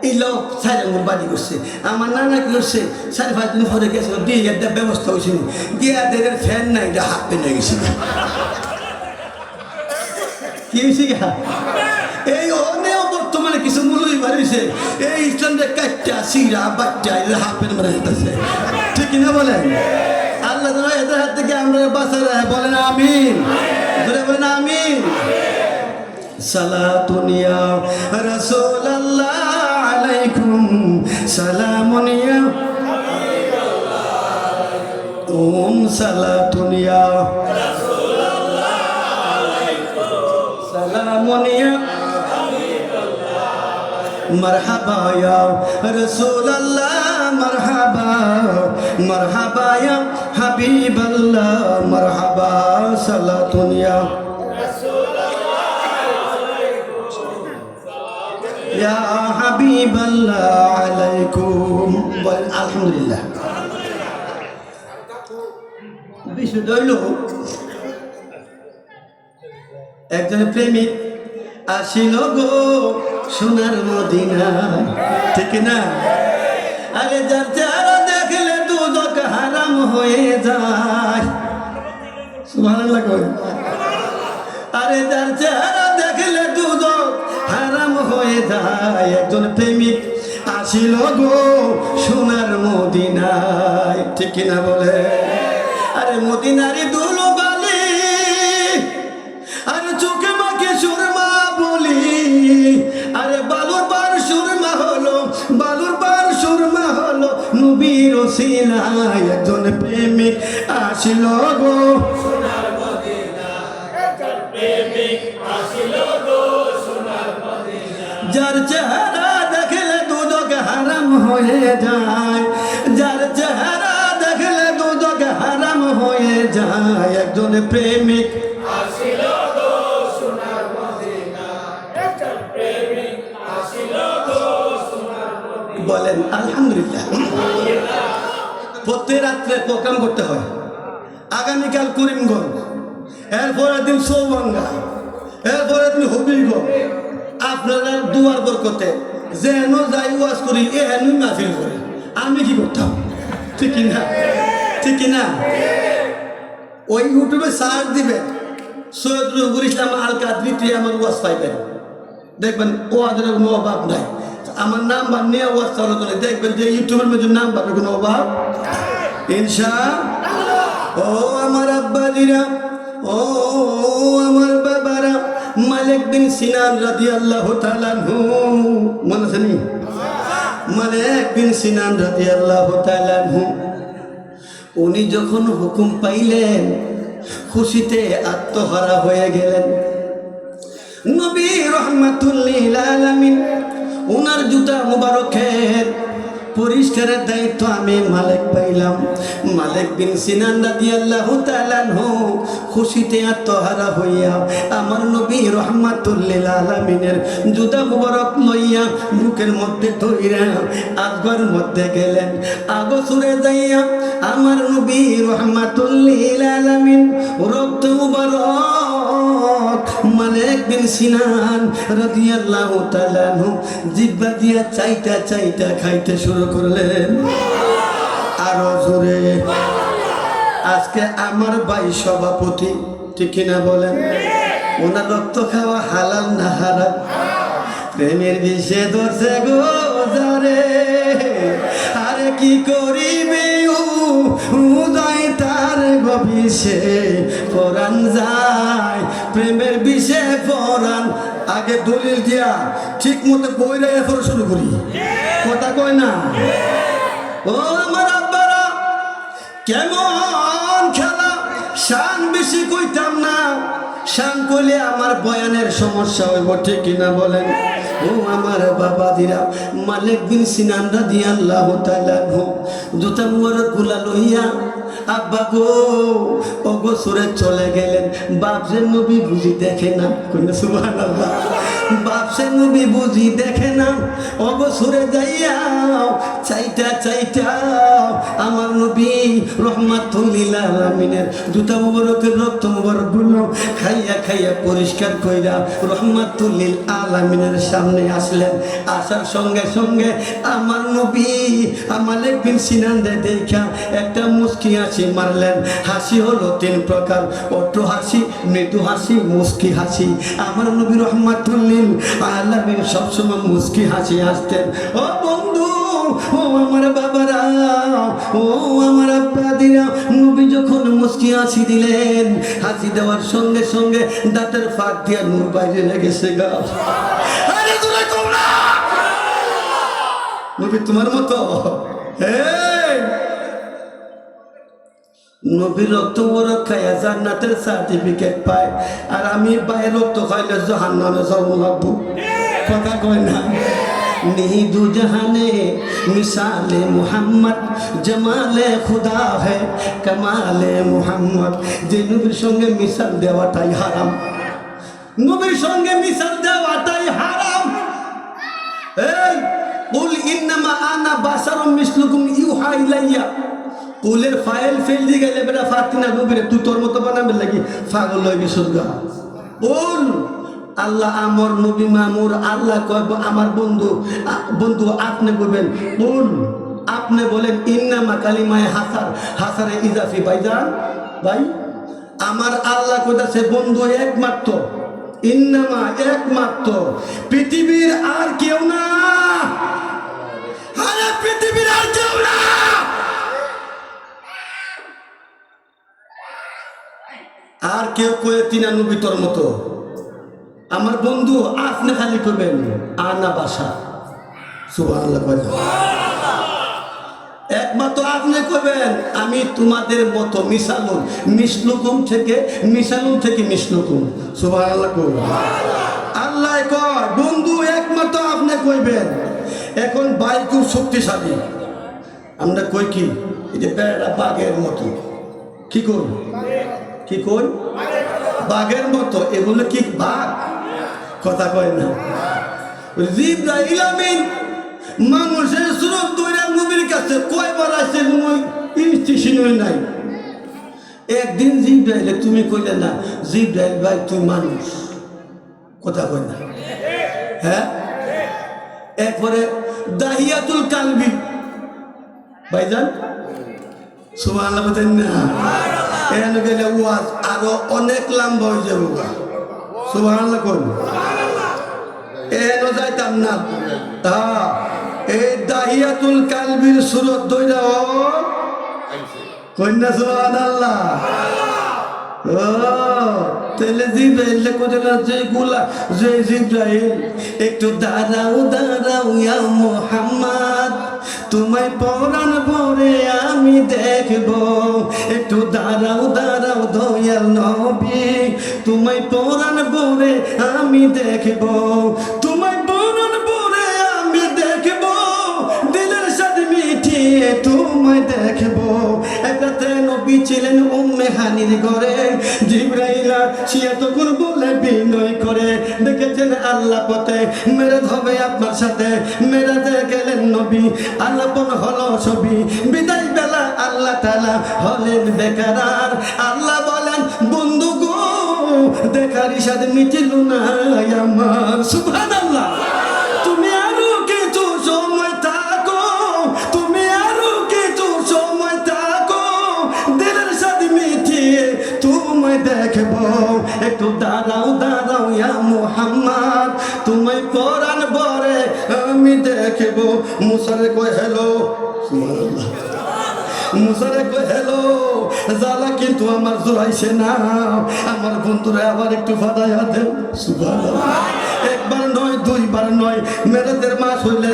এই লোক সাড়ে আঙুল বাড়ি করছে। আমার নানা কি করছে 4-5 দিন পরে গেছিল, দিয়ে একটা ব্যবস্থা হয়েছিল, গিয়া দেখেন ফ্যান নাই, এটা হাত পেনে গেছে। কি হয়েছে গা? এই অনেক বর্তমানে কিছু মূল্যই বাড়িয়েছে। এই ইসলামদের কাটটা সিরা বাচ্চা এদের হাত পেনে মারা যেতেছে, ঠিক কিনা বলেন? আল্লাহ তাআলা এদের হাত থেকে আমরা বাঁচায়, বলেন আমিন, জোরে বলেন আমিন। সালাতুন ইয়া রাসূলুল্লাহ আলাইকুম, সালামুন ইয়া হাবিবাল্লাহ, সালাতুন ইয়া রাসূলুল্লাহ আলাইকুম, সালামুন ইয়া হাবিবাল্লাহ, মারহাবা ইয়া রাসূলুল্লাহ, মারহাবা মারহাবা ইয়া হাবিবাল্লাহ, মারহাবা সালাতুন ইয়া ইয়া হাবিবাল্লাহ আলাইকুম। বলেন আলহামদুলিল্লাহ। বিষয়টা হইল একজন প্রেমিক আসিল গো সোনার মদিনায়, ঠিক না? আরে যার চেহারা দেখলে দুদক হারাম হয়ে যায়। সুবহানাল্লাহ কই। আরে যার চেহারা দেখলে দুদক হারাম হয়ে যায়। একজন প্রেমিক আসিল গো সোনার মদিনায়, ঠিক কিনা বলে? আরে মদিনারি দুলো বালি, আরে চোখে মাকে সুরমা বলি, আরে বালুর পার সুরমা হলো, বালুর পার সুরমা হলো নবীর ওসিলায়। একজন প্রেমিক আসিল গো সোনার মদিনায়, একজন প্রেমিক আসিল গো সোনার মদিনায়। যার চেহারা দেখলে দুদক হারাম হয়ে যায়, যার চেহারা দেখলে দুদক হারাম হয়ে যায়। একজন প্রেমিক আসিল গো সোনার মদিনায়, একজন প্রেমিক আসিল গো সোনার মদিনায়। বলেন আলহামদুলিল্লাহ। প্রত্যেক রাত্রে প্রোগ্রাম করতে হয়। আগামীকাল করিমগঞ্জ, এরপরের দিন চৌবাঙ্গা, এরপরের দিন হবিগঞ্জ, আপনারা দুয়ার বরকতে যেন যাই ওয়াজ করি এ হেনুই মাহফিল করে আমি কি করতাম ঠিক না ঠিক না ওই ইউটিউবে সার্চ দিবেন সৈয়দ রুহুল ইসলাম আল কাদরিতে আমার ওয়াজ পাইবেন দেখবেন ওয়াজের কোনো অভাব নাই আমার নাম্বার নিয়ে ওয়াজ চালু করে দেখবেন যে ইউটিউবের মধ্যে নাম্বারের কোনো অভাব ইনশাআল্লাহ। ও আমার আব্বাজিরা ও আমার বাবারা মালিক বিন সিনান রাদিয়াল্লাহু তাআলা আনহু মনে আছে নি মালিক বিন সিনান রাদিয়াল্লাহু তাআলা আনহু উনি যখন হুকুম পাইলেন খুশিতে আত্মহারা হয়ে গেলেন। নবী রাহমাতুল লিল আলামিন উনার জুতা মুবারকের পরিষ্কারের দায়িত্ব আমি মালিক পাইলাম। মালিক বিন সিনান রাদিয়াল্লাহু তাআলা আনহু খুশিতে আত্মহারা হইয়া আমার নবী রাহমাতুল লিল আলামিনের জুতা মুবারক লইয়া বুকের মধ্যে ধইরা আজগর মধ্যে গেলেন। আগসুরে যাইয়া আমার নবী রাহমাতুল লিল আলামিন রক্ত মুবারক মালিক বিন সিনান রাদিয়াল্লাহু তাআলা আনহু জিহ্বা দিয়া চাইটা চাইটা খাইতে শুরু করলেন। আরো জোরে আজকে আমার ভাই সভাপতি ঠিক কিনা বলেন ওনার রক্ত খাওয়া হালাল না হারাম? প্রেমের বিষে ধরছে গো যারে আরে কি করিবে উদয় তার গবিষে পরাণ যায় প্রেমের বিষে পরাণ আগে দলিল দিয়া ঠিক মতো বইরা এরপর শুরু করি কথা কয় না। ও আমার আব্বারা কেমন খেলা শান বেশি কইতাম না শান কইলে আমার বয়ানের সমস্যা হইব ঠিক কিনা বলেন। ও আমার বাবা দিরা মালিক বিন সিনান রাদিয়াল্লাহু তাআলা আনহু জুতা মুবারক গুলা লইয়া আব্বা গো ওগো সুরে চলে গেলেন। বাপসে নবী বুঝি দেখে না কইনা সুবহানাল্লাহ বাপসে নবী বুঝি দেখে না ওগো সুরে যাইয়া চাইটা চাইটা আমার নবী রাহমাতুল লিল আলামিনের জুতা মুবারকের রক্ত মুবারক গুলো খাইয়া খাইয়া পরিষ্কার কইরা রাহমাতুল লিল আলামিনের সামনে আসলেন। আসার সঙ্গে সঙ্গে আমার নবী মালিক বিন সিনান দেখা একটা মুস্কি হাসি মারলেন। হাসি হলো তিন প্রকার অট্ট হাসি মৃদু হাসি মুস্কি হাসি। আমার নবী রাহমাতুল লিল আলামিন সবসময় মুস্কি হাসি হাসতেন। ও বন্ধু ও আমার বাবারা ও আমার আব্বাদিরা নবী যখন মুস্কি হাসি দিলেন হাসি দেওয়ার সঙ্গে সঙ্গে দাঁতের ফাঁক দিয়া নূর বাইরে লেগেছে গা। আরে তোরা তোমরা নবী তোমার মতো নবীর রক্ত মুবারক খাইয়া জান্নাতের সার্টিফিকেট পায় আর আমি বাইরে রক্ত খাইলে জাহান্নামে যাব লাগবো কথা কয় না। नहीं दो जहाने मिसाले मोहम्मद जमाले खुदा है कमाले मोहम्मद যে নবীর সঙ্গে মিসাল দেওয়াটাই হারাম নবীর সঙ্গে মিসাল দেওয়াটাই হারাম। এই কুল ইন্নামা আনা বাশারুম মিসলুকুম ইউহা ইলাইয়া কুলের ফাইল ফেল দি গেলে বেটা ফাতিনা নবীরে তুই তোর মতো বানাবে লাগি পাগল হয়ে গেছিস গা। বল আল্লাহ আমার নবী মামুর আল্লাহ কয় আমার বন্ধু বন্ধু আপনি বলবেন বল আপনি বলেন ইন্নামা কালিমায়ে হাসার হাসারে ইজাফি ভাইজান ভাই আমার আল্লাহ কইতাছে বন্ধু একমাত্র ইন্নামা একমাত্র পৃথিবীর আর কেউ না আরে পৃথিবীর আর কেউ না। আর কেউ কয়ে তিনা নবী তোর মতো আমার বন্ধু আপনি খালি করবেন আনা বাসা সুবহানাল্লাহ একমাত্র আপনি করবেন আমি তোমাদের মতো মিসালুন মিসলুকুম থেকে মিসলুকুম সুবহানাল্লাহ আল্লাহ কয় বন্ধু একমাত্র আপনি কইবেন। এখন ভাই খুব শক্তিশালী আমরা কই কি এই যে বেড়া বাঘের মতো কি কই কি কই বাঘের মতো এগুলো কি বাঘ কথা কয় না। জিবরাইল আমিন মানুষের সুরত দইরা নবীর কাছে কয়বার আসছে কোনো ইনস্টিটিউশন নাই। একদিন জিবরাইল তুমি কইলে না জিবরাইল ভাই তুই মানুষ কথা কয় না হ্যাঁ, এরপরে দাহিয়াতুল কালবি ভাইজান সুবহানাল্লাহ বলেন না, এখানে গেলে ওয়াজ আরো অনেক লম্বা হয়ে যাবো। সুবহানাল্লাহ কোন এনো যাইতাম না। হ্যাঁ, এই দাহিয়াতুল কালবির সুরত দইরা কন্যা সুবহানাল্লাহ। ও তেলে জিব্রাইল কোজলা যেগুলা যে জিব্রাইল একটু দাঁড়াও দাঁড়াও ইয়া মুহাম্মদ, তোমায় পরাণ ভরে আমি দেখব। একটু দাঁড়াও দাঁড়াও দয়াল নবী, তোমায় পরাণ ভরে আমি দেখব। তোমায় পরাণ ভরে আমি দেখব, দিলের সাথে মিটিয়ে তোমায় দেখব। একটাতে নবী ছিলেন উম্মে হানির ঘরে, জিবরাইলা সে তখন বলে বিনয় করে দেখেছেন আল্লাহ পথে মেরাজ হবে আপনার সাথে। মেরাজে গেলেন নবী, আলাপন হলো ছবি, বিদায় বেলা আল্লাহ তাআলা হলেন বেকারার। আল্লাহ বলেন বন্ধু গো দেখার ইশাদ মিটিল না আমার। সুবহানাল্লাহ। তুমি আরো কিছু সময় থাকো, তুমি আরো কিছু সময় থাকো, দিলের সাথে মিটিয়ে তোমায় দেখবো। একটু দাঁড়াও দাঁড়াও ইয়া মুহাম্মদ, তোমায় পরাণ ভরে আমি দেখবো। মুসারে কয় হ্যালো, সুবহানাল্লাহ। মুসারে কয় হ্যালো, জ্বালা কিন্তু আমার জোরাইছে না, আমার বন্ধুরা আবার একটু ফাদাইয়া দেন। সুবহানাল্লাহ। একবার নয় দুইবার নয়, মেরাজের মাস হইলে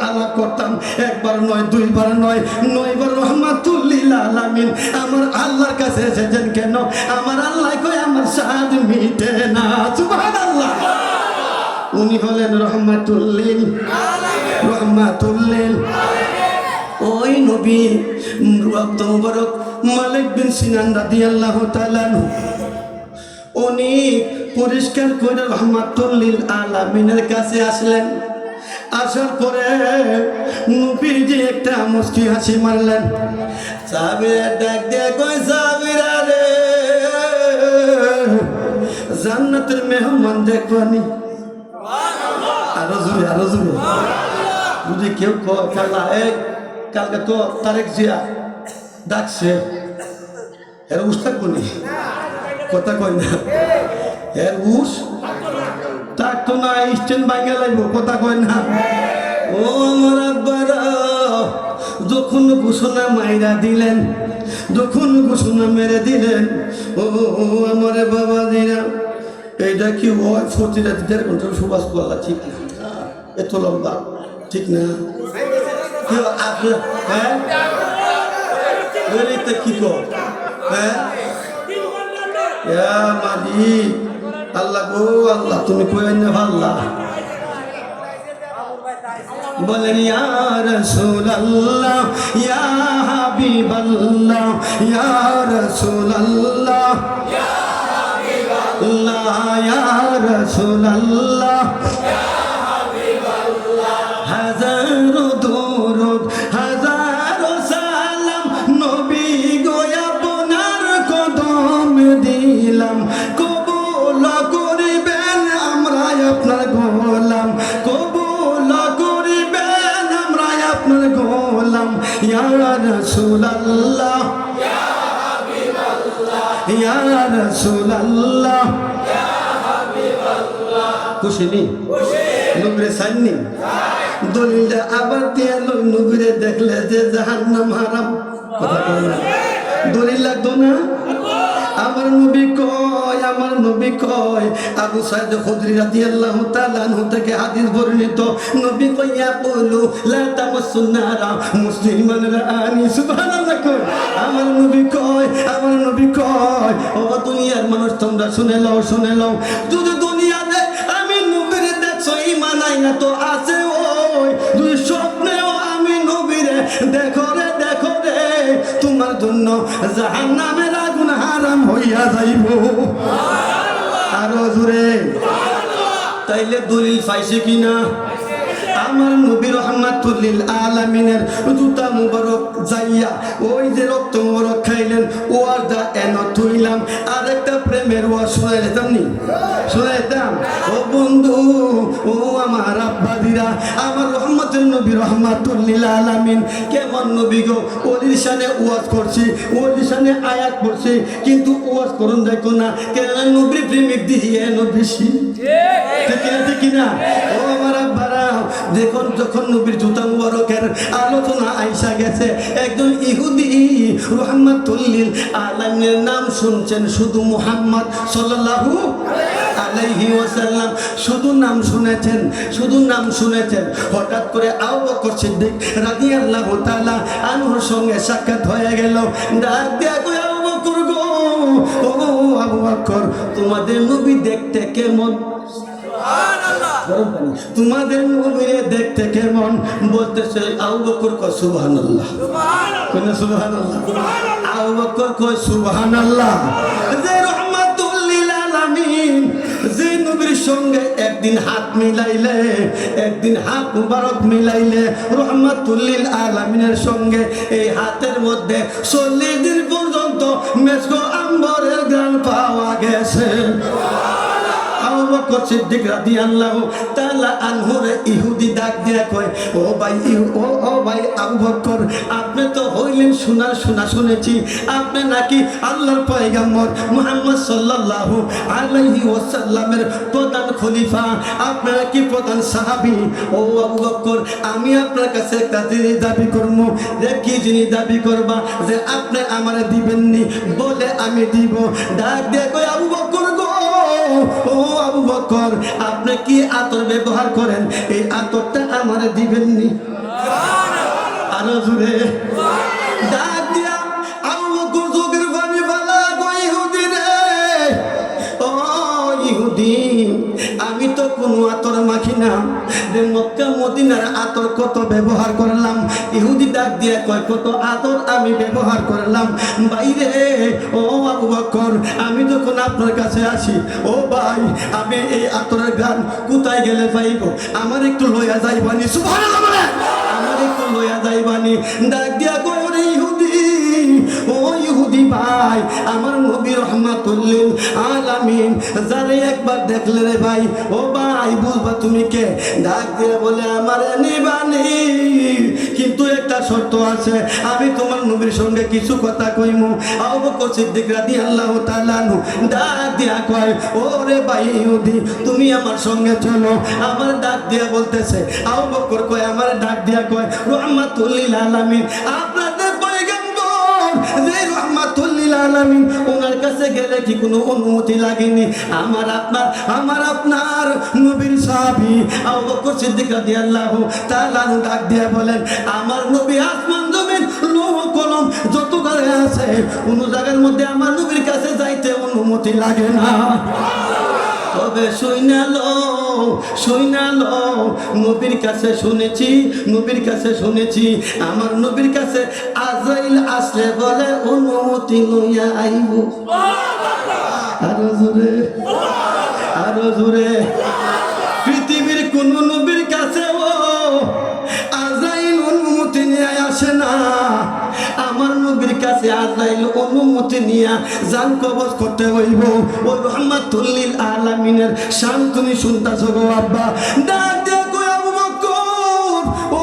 আলাপ করতাম। একবার নয় দুইবার নয়, 9 বার রহমাতুল লিল আলামিন আমার আল্লাহর কাছে এসেছেন কেন? আমার আল্লাহ কই আমার সাদ মিটে না। সুবহানাল্লাহ। উনি হলেন রহমাতুল লিল আলামিন, রহমাতুল লিল আলামিন। ওই নবী রক্ত মুবারক মালিক বিন সিনান রাদিয়াল্লাহু তাআলা উনি পরিষ্কার করে রহমাতুল লিল আলামিনের কাছে আসলেন। আসার পরে নবীজি একটা মুস্কি হাসি মারলেন। সাহাবীরা ডাক দিয়ে কই সাহাবীরা রে, জান্নাতের মেহমান দেখবানি। আরো জোরে আরো জোরে। যদি কেউ খেলা কালকে তো তারেক জিয়া ডাকছে, এর উস থাকবো নি, কথা কয় না, এর উস থাকতো না, স্ট্যান্ড বাইকে লাগবো, কথা কয় না। ও আমার আব্বারা যখন ঘোষণা মাইরা দিলেন, যখন ঘোষণা মেরে দিলেন, ও আমার বাবা দিরা এইটা কি হয়? প্রতিটা 1.5 ঘন্টা সুবাস করলা, ঠিক না? এত লম্বা ঠিক না? হ্যাঁ কি কর? হ্যাঁ মালিক আল্লাহ গো আল্লাহ, তুমি কই না ভাল্লা বলেন ইয়া রাসূলুল্লাহ ইয়া হাবিবাল্লাহ ইয়া রাসূলুল্লাহ ইয়া হাবিবাল্লাহ ইয়া রাসূলুল্লাহ ইয়া হাবিবাল্লাহ। হাজারো দরুদ হাজারো সালাম নবী গো আপনার কদম দিলাম, কবুল করিবেন আমরা আপনার গোলাম, কবুল করিবেন আমরা আপনার গোলাম। ইয়া রাসূলুল্লাহ ইয়া হাবিবাল্লাহ ইয়া রাসূলুল্লাহ ইয়া হাবিবাল্লাহ। খুশি নি? নবীরে সাইনি দলিলটা আবার দিয়ে নবীরে দেখলে যে জাহান্নাম হারাম, কথা কয় না? দলিল লাগতো না? আমার নবী কয়, আমার নবী কয়, আবু সাইদ খুদরি রাদিয়াল্লাহু তাআলা আনহু থেকে হাদিস বর্ণিত, নবী কইয়া বলু লা তামাসসুন নারা মুসলিমান রাআনি। সুবহানাল্লাহ কয়। আমার নবী কয়, আমার নবী কয়, ও দুনিয়ার মানুষ তোমরা শুনে লও, শুনে লও, যদি দুনিয়াতে আমি নবীরে দেখছো ঈমান আইনা তো আছে, ওই দুই স্বপ্নেও আমি নবীরে দেখো রে, দেখো রে, তোমার জন্য জাহান্নামের আগুন হারাম হইয়া যাইব। আরো জোরে। তাইলে দলিল পাইছে কিনা? আমার নবী রাহমাতুল লিল আলামিনের জুতা মুবারক যাইয়া ওই যে রক্ত মুবারক খাইলেন ওয়াদা এন তুইলাম আরেকটা প্রেমের ওয়াজ শোনাইতাম নি শোনাইতাম ও বন্ধু ও আমার আব্বাদিরা আমার রহমতের নবী রাহমাতুল লিল আলামিন কেমন নবী গো ওলির শানে ওয়াজ করছি ওলির শানে আয়াত পড়ছি কিন্তু ওয়াজ করুন দেখো না কেন নবী প্রেমিক দিয়ে নবীশি ঠিক না ও আমার আব্বারা দেখুন যখন নবীর জুতা মুবারকের আলোচনা আইসা গেছে একজন ইহুদি রাহমাতুল লিল আলামিনের নাম শুনছেন শুধু মুহাম্মদ সাল্লাল্লাহু আলাইহি ওয়াসাল্লাম শুধু নাম শুনেছেন হঠাৎ করে আবু বকর সিদ্দিক রাদিয়াল্লাহু তাআলা আনহুর সঙ্গে সাক্ষাৎ হয়ে গেল ডাক দিয়া কই আবু বকর গো ও আবু বকর তোমাদের নবী দেখতে কেমন তোমাদের নবীরে দেখতে কেমন বলতেছে আবু বকর কয় সুবহানাল্লাহ সুবহানাল্লাহ আবু বকর কয় সুবহানাল্লাহ যে রাহমাতুল লিল আলামিন যে নবীর সঙ্গে একদিন হাত মিলাইলে একদিন হাত মুবারক মিলাইলে রাহমাতুল লিল আলামিনের সঙ্গে এই হাতের মধ্যে 40 দিন পর্যন্ত মেসকো আম্বরের গান পাওয়া গেছে আবু বকর সিদ্দিক রাদিয়াল্লাহু তাআলা আনহুরে ইহুদি ডাক দিয়া কয় ও ভাই আবু বকর আপনি তো হইলেন শোনা শুনেছি আপনি নাকি আল্লাহর পয়গম্বর মুহাম্মদ সাল্লাল্লাহু আলাইহি ওয়াসাল্লামের প্রধান খলিফা আপনি নাকি প্রধান সাহাবী ও আবু বকর আমি আপনার কাছে একটা জিনিস দাবি করব যে কি জিনিস দাবি করবা যে আপনি আমারে দিবেননি বলে আমি দিব ডাক দিয়া কয় আবু বকর গো ও আবু বকর আপনি কি আতর ব্যবহার করেন এই আতরটা আমারে দিবেননি আরো জোরে ডাক দিয়া আবু বকর চোখের পানি ফেলা কই ইহুদি রে ও ইহুদি আমি তো কোনো আতর মাখি না যে মক্কা মদিনার আতর কত ব্যবহার করলাম ইহুদি ডাক দিয়া কয় কত আতর আমি ব্যবহার করলাম বাইরে ও আবু বকর আমি যখন আপনার কাছে আসি ও ভাই আমি এই আতরের গান কোথায় গেলে পাইব আমার একটু লইয়া যাইবানি সুবহানাল্লাহ বলে আমার একটু লইয়া যাইবানি ডাক দিয়া কয় ওরে ইহুদি ও ইহুদি ভাই আমার নবী রাহমাতুল লিল আলামিন যারে একবার দেখলে রে ভাই ও ভাই বুঝবা তুমি কে ডাক দিয়ে বলে আমার নিবানি কিন্তু একটা শর্ত আছে আমি তোমার নবীর সঙ্গে কিছু কথা কইমু আবু বকর সিদ্দিক রাদিয়াল্লাহু তাআলা ডাক দিয়া কয় ওরে ভাই ইহুদি তুমি আমার সঙ্গে চলো আমার ডাক দিয়া বলতেছে আবু বকর কয় আমার ডাক দিয়া কয় রাহমাতুল লিল আলামিন আপনাদের পয়গম্বর যে রাহমাতুল লিল আলামিন ওনার কাছে গেলে কি কোনো অনুমতি লাগেনি আমার আপনার নবীর সাহাবী আবু বকর সিদ্দিক রাদিয়াল্লাহু তাআলা ডাক দিয়া বলেন আমার নবী আসমান জমিন লৌহ কলম যত জায়গায় আছে কোনো জায়গার মধ্যে আমার নবীর কাছে যাইতে অনুমতি লাগে না তবে শুনালো নবীর কাছে শুনেছি আমার নবীর কাছে আজরাইল আসলে বলে অনুমতি লইয়া আইব আরো জোরে পৃথিবীর কোন নবীর কাছে আজরাইল অনুমতি নিয়ে আসে না আমার নবীর কাছে আজরাইল অনুমতি নিয়ে জান কবজ করতে হইব ও রাহমাতুল লিল আলামিনের শান তুমি শুনতাছো গো আব্বা ডাক দিয়া কই আবু বকর ও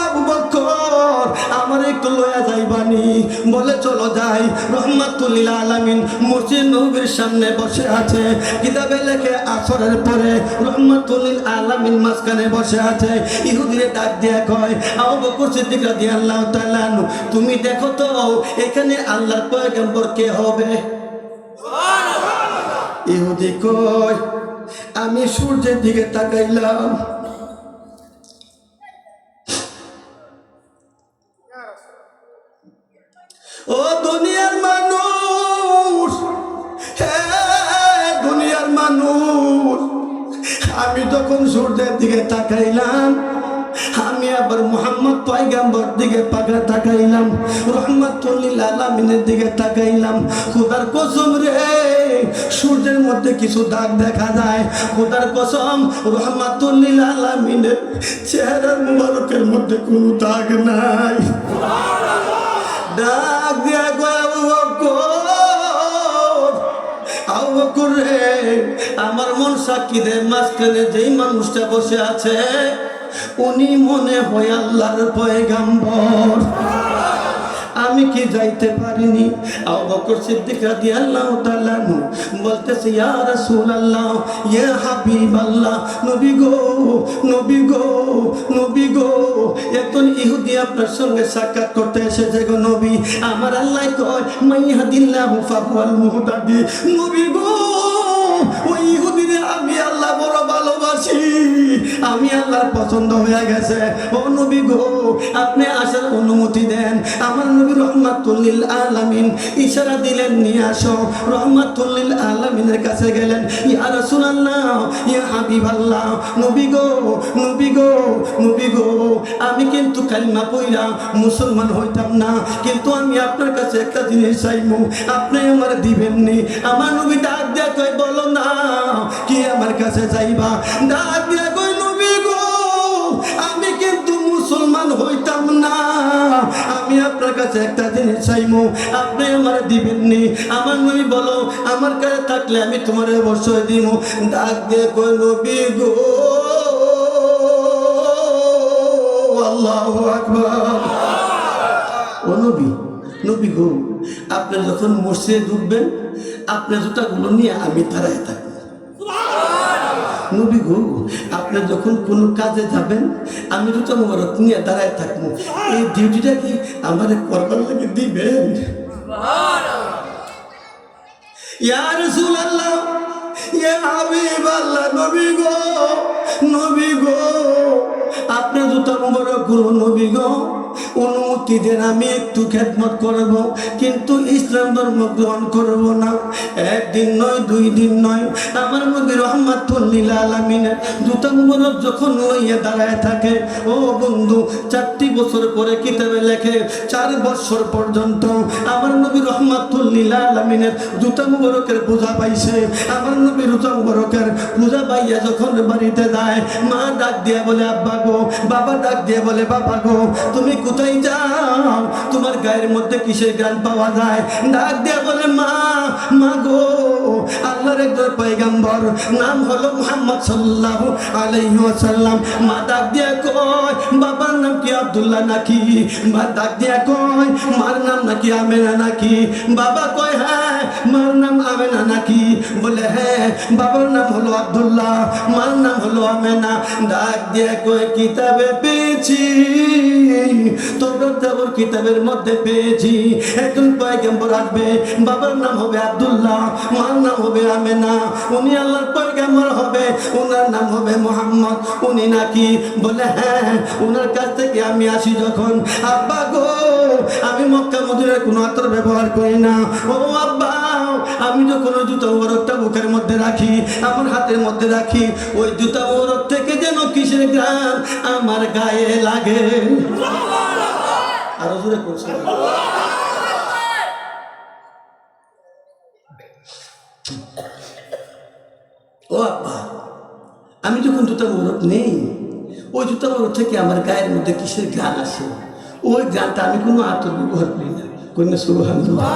আবু বকর আমার একটু লয়া যাইবানি বলে চলো যাই রাহমাতুল লিল আলামিন মসজিদ নববীর সামনে বসে আছে কিতাবে লেখে আসরের পরে রাহমাতুল লিল আলামিন মাঝখানে বসে আছে ইহুদিরে ডাক দিয়া কয় আবু বকর সিদ্দিক রাদিয়াল্লাহু তাআলা তুমি দেখো তো এখানে আল্লাহর পয়গম্বর কে হবে সুবহানাল্লাহ ইহুদি কয় আমি সূর্যের দিকে তাকাইলাম ও দুনিয়ার মানুষ দুনিয়ার মানুষ আমি তখন সূর্যের দিকে তাকাইলাম আমি আবার মুহাম্মদ পয়গম্বর দিকে তাকাইলাম, রহমাতুল লিল আলামিনের দিকে তাকাইলাম। খোদার কসম রে, সূর্যের মধ্যে কিছু দাগ দেখা যায়। খোদার কসম, রহমাতুল লিল আলামিনের চেহারা মুবারকের মধ্যে কোনো দাগ নাই। ডাক দিয়া আবু বকর রে, আমার মন সাক্ষী দে, মাঝখানে যেই মানুষটা বসে আছে উনি মনে হয় আল্লাহর পয়গম্বর। আমি কি যাইতে পারিনি? আবু বকর সিদ্দিক রাদিয়াল্লাহু তাআলা বলতেছে, ইয়া রাসূলুল্লাহ, ইয়া হাবিবাল্লাহ, নবী গো, নবী গো, নবী গো, একজন ইহুদি আপনার সঙ্গে সাক্ষাৎ করতে এসেছে গো নবী। আমার আল্লাহ কয়, মাইয়াহদিল্লাহু ফাহুয়াল মুহতাদি। নবী গো, ওই ইহুদিরে আমি আল্লাহ বড় ভালোবাসি, আমি আল্লাহর পছন্দ হয়ে গেছে। ও নবী গো, আপনি আসার অনুমতি দেন। আমার নবী রহমাতুল লিল আলামিন ইশারা দিলেন, নিয়ে আসো। রহমাতুল লিল আলামিনের কাছে গেলেন। ইয়া রাসূলুল্লাহ, ইয়া হাবিবাল্লাহ, নবী গো, নবী গো, নবী গো, আমি কিন্তু কালিমা পড়া মুসলমান হইতাম না, কিন্তু আমি আপনার কাছে একটা জিনিস চাইবো, আপনি আমার দিবেননি। আমার নবী ডাক দিয়া কই, বলো না কি আমার কাছে চাইবা? ডাক দিয়া কই, নবী গো, আমি কিন্তু মুসলমান হইতাম না, আমি আপনার কাছে একটা জিনিস চাইবো, আপনি আমার দিবেননি। আমার নবী বলো, আমার কাছে থাকলে আমি তোমার অবশ্যই দিব। ডাক দিয়ে কই, নবী গো, আল্লাহু আকবার। ও নবী, নবী গো, আপনি যখন মসজিদে ঢুকবেন আপনার জুতাগুলো নিয়ে আমি দাঁড়ায় থাকবো। নবী গো, আপনি যখন কোনো কাজে যাবেন আমি জুতা মোবারক নিয়ে দাঁড়ায় থাকবো। এই ডিউটিটা কি আমার করবার লাগে দিবেন? ইয়া রাসূলুল্লাহ, ইয়া হাবিবাল্লাহ, নবী গো, নবী গো, আপনার জুতা মোবারক গুলো নবী গো অনুমতি দেন, আমি একটু খেদমত করব, কিন্তু ইসলাম ধর্ম গ্রহণ করব না। একদিন নয়, দুই দিন নয়, আমার নবী রহমাতুল লিল আলামিনের জুতা মুবারক যখন লইয়া দাঁড়ায় থাকে, ও বন্ধু, 4টি বছর পরে কিতাবে লেখে 4 বছর পর্যন্ত আমার নবী রহমাতুল লিল আলামিনের জুতা মুবারকের পূজা পাইছে। আমার নবী জুতা মুবারকের পূজা পাইয়া যখন বাড়িতে যায়, মা ডাক দিয়ে বলে আব্বা গো, বাবা ডাক দিয়ে বলে বাবা গো, তুমি কোথায় যাও? তোমার গায়ের মধ্যে কিসের গান পাওয়া যায়? ডাক দিয়া বলে, মা, মা গো, আল্লাহর একজন পয়গম্বর নাম হলো মুহাম্মদ সাল্লাল্লাহু আলাইহি ওয়াসাল্লাম। মা ডাক দিয়া কয়, বাবার নাম কি আব্দুল্লাহ নাকি? মা ডাক দিয়া কয়, মার নাম নাকি আমেনা নাকি? বাবা কয়, হ্যাঁ, মার নাম আমেনা নাকি? বলে, হ্যাঁ, বাবার নাম হলো আব্দুল্লাহ, মার নাম হলো আমেনা। ডাক দিয়া কয়, কিতাবে পেয়েছি, তওরাতের কিতাবের মধ্যে পেয়েছি একজন পয়গম্বর আসবে, বাবার নাম হবে আব্দুল্লাহ, মার নাম হবে আমেনা, উনি আল্লাহর পয়গম্বর হবে, ওনার নাম হবে মুহাম্মদ। উনি নাকি? বলে, হ্যাঁ, ওনার কাছ থেকে আমি আসি যখন। আব্বা গো, আমি মক্কা মদিনার কোনো আতর ব্যবহার করি না। ও আব্বা, আমি যখন ওই জুতা মোবারকটা বুকের মধ্যে রাখি, আমার হাতের মধ্যে রাখি, ওই জুতা মোবারক থেকে যেন কিসের গান আমার গায়ে লাগে। আরো জোরে করছে। ও আব্বা, আমি যখন জুতা মোবারক নেই, ওই জুতা মোবারক থেকে আমার গায়ের মধ্যে কিসের গান আসে, ওই গানটা আমি কোনো আতর ব্যবহার করি না। কন্যা সুবহানাল্লাহ।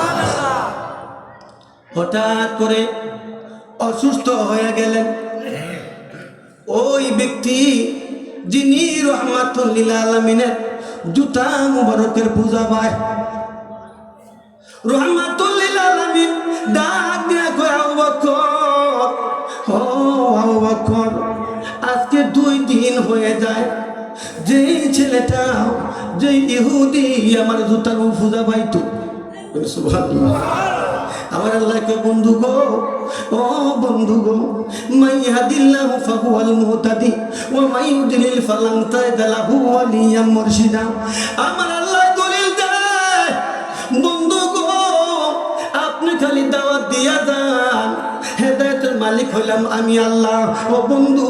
হঠাৎ করে অসুস্থ হয়ে গেলেন ওই ব্যক্তি যিনি রহমাতুল লিল আলামিনের জুতা মুবারকের পূজা পায়। রহমাতুল লিল আলামিন ডাক দিয়া কয়, আবু বকর, ও আবু বকর, আজকে 2 দিন হয়ে যায় যেই ছেলেটা, যেই ইহুদি আমার জুতার পূজা পাইতো। সুবহানাল্লাহ। আমার আল্লাহকে, বন্ধু গো, ও বন্ধু গো, মাইয়াহদিল্লাহু ফাহুয়াল মুহতাদি ওয়া মাইয়ুদলিল ফালান তাজিদা লাহু ওয়ালিয়াম মুরশিদা। আমার আল্লাহ দলিল দেয়, বন্ধু গো, আপনি খালি দাওয়াত দিয়া যান, হেদায়েতের মালিক হইলাম আমি আল্লাহ। ও বন্ধু,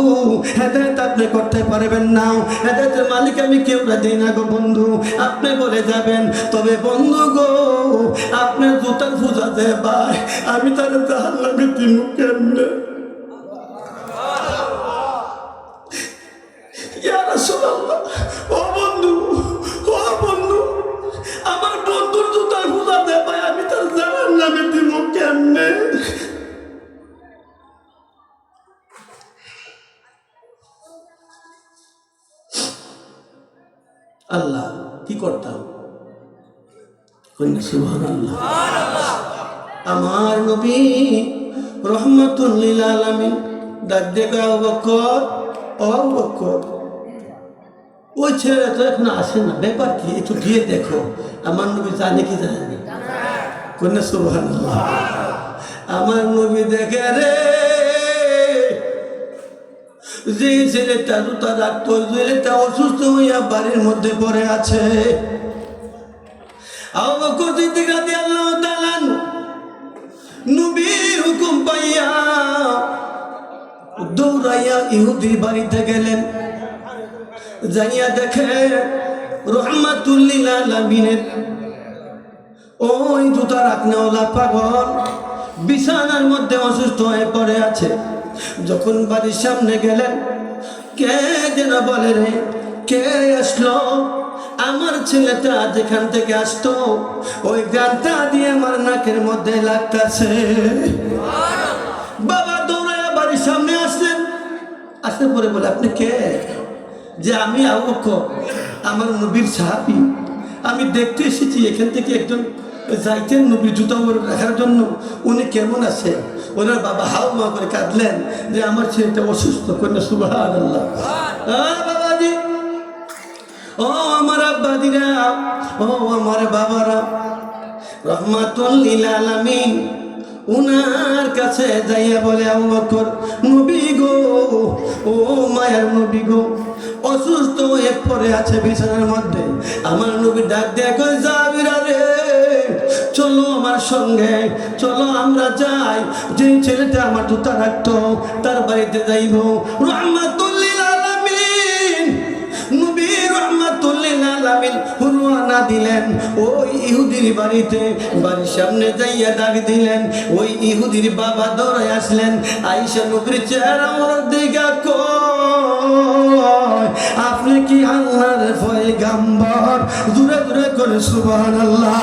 হেদায়েত আপনি করতে পারবেন না, হেদায়েতের মালিক আমি কেউ দিই না গো বন্ধু, আপনি বলে যাবেন। তবে বন্ধু গো, আপনার জুতার পূজা দে ভাই, আমি তার জাহান্নামে দিব কেমনে? ইয়া রাসূলুল্লাহ, ও বন্ধু, ও বন্ধু, আমার বন্ধুর জুতার পূজা দে ভাই, আমি তার জাহান্নামে দিব কেমনে? আল্লাহ কি করতাম? সুবহানাল্লাহ। আমার নবী রহমাতুল লিল আলামিন ডাক দিয়ে আবু বকর, ও আবু বকর, ওই ছেলেটা তো এখন আসে না, ব্যাপার কি? একটু গিয়ে দেখো। আমার নবী জানে কি জানে না? কোন সুবহানাল্লাহ। আমার নবী দেখে রে, যে ছেলেটা জুতা রাখতো, ছেলেটা অসুস্থ হইয়া বাড়ির মধ্যে পড়ে আছে। আবু বকর সিদ্দিক রাদিয়াল্লাহু তাআলা নবীর হুকুম পাইয়া দৌড়াইয়া ইহুদির বাড়িতে গেলেন। যাইয়া দেখে রহমাতুল লিল আলামিনের ওই জুতা রাখনেওয়ালা পাগল বিছানার মধ্যে অসুস্থ হয়ে পড়ে আছে। যখন বাড়ির সামনে গেলেন, কে যেন বলে রে, কে আসলো? আমার ছেলেটা যেখান থেকে আসতো ওই গানটা দিয়ে আমার নাকের মধ্যে লাগতেছে। বাবা দৌড়াইয়া বাড়ির সামনে আসলেন, আসতে পরে বলে আপনি কে? যে আমি আবু বকর, আমার নবীর সাহাবী, আমি দেখতে এসেছি এখান থেকে একজন যাইতেন নবীর জুতা রাখার জন্য, উনি কেমন আছে? ওনার বাবা হাও মা করে কাঁদলেন যে আমার ছেলেটা অসুস্থ। কন্যা সুবহানাল্লাহ। বাবাজি, ও আমার আব্বাদিরা, ও আমার বাবারা, রহমাতুল লিল আলামিন উনার কাছে যাইয়া বলে আবু বকর, নবী গো, ও মায়ার নবী গো, অসুস্থ হয়ে পড়ে আছে বিছানার মধ্যে। আমার নবী ডাক দিয়ে কই, যাবিরা রে, চলো আমার সঙ্গে, চলো আমরা যাই, যে ছেলেটা আমার জুতা রাখতো তার বাড়িতে যাইব। রহমাতুল লিল আলামিন নবী রহমাতুল লিল আলামিন রওনা দিলেন ওই ইহুদির বাড়িতে। বাড়ির সামনে যাইয়া ডাক দিলেন, ওই ইহুদির বাবা দৌড়ে আসলেন, আয়েশা নবীর চেহারা ওর দিকে কয়, আপনি কি আল্লাহর পয়গম্বর? জোরে জোরে করে সুবহানাল্লাহ।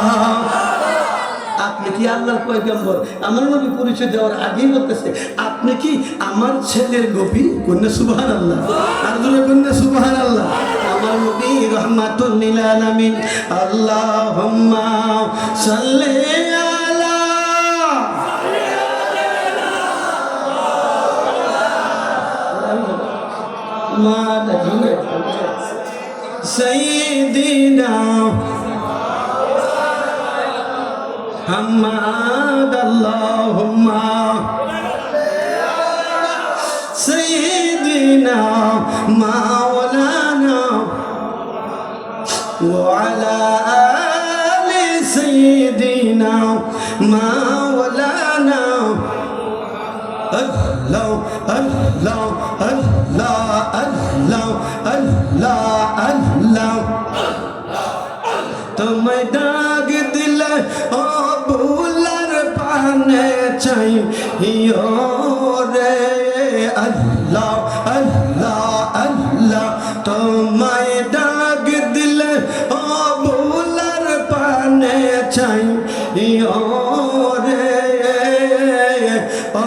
আপনি কি আল্লাহর পয়গম্বর? আমার নবী পরিচয় দেওয়ার আগেই বলতেছে, আপনি কি আমার ছেলের নবী? কন্যা সুবহানাল্লাহ। আর জোরে কন্যা সুবহানাল্লাহ। আমার নবী রহমাতুল লিল আলামিন। আল্লাহুম্মা সাল্লি আলা সাইয়্যিদিনা محمد اللهم سيدنا مولانا وعلى آل سيدنا مولانا الله الله الله الله الله الله तुम्हें डाक दिल ओ बुलर पाने चाहिए रे अल्लाह अल्लाह अल्लाह तुम्हें डाक दिल ओ बुलर पाने चाहिए रे ओ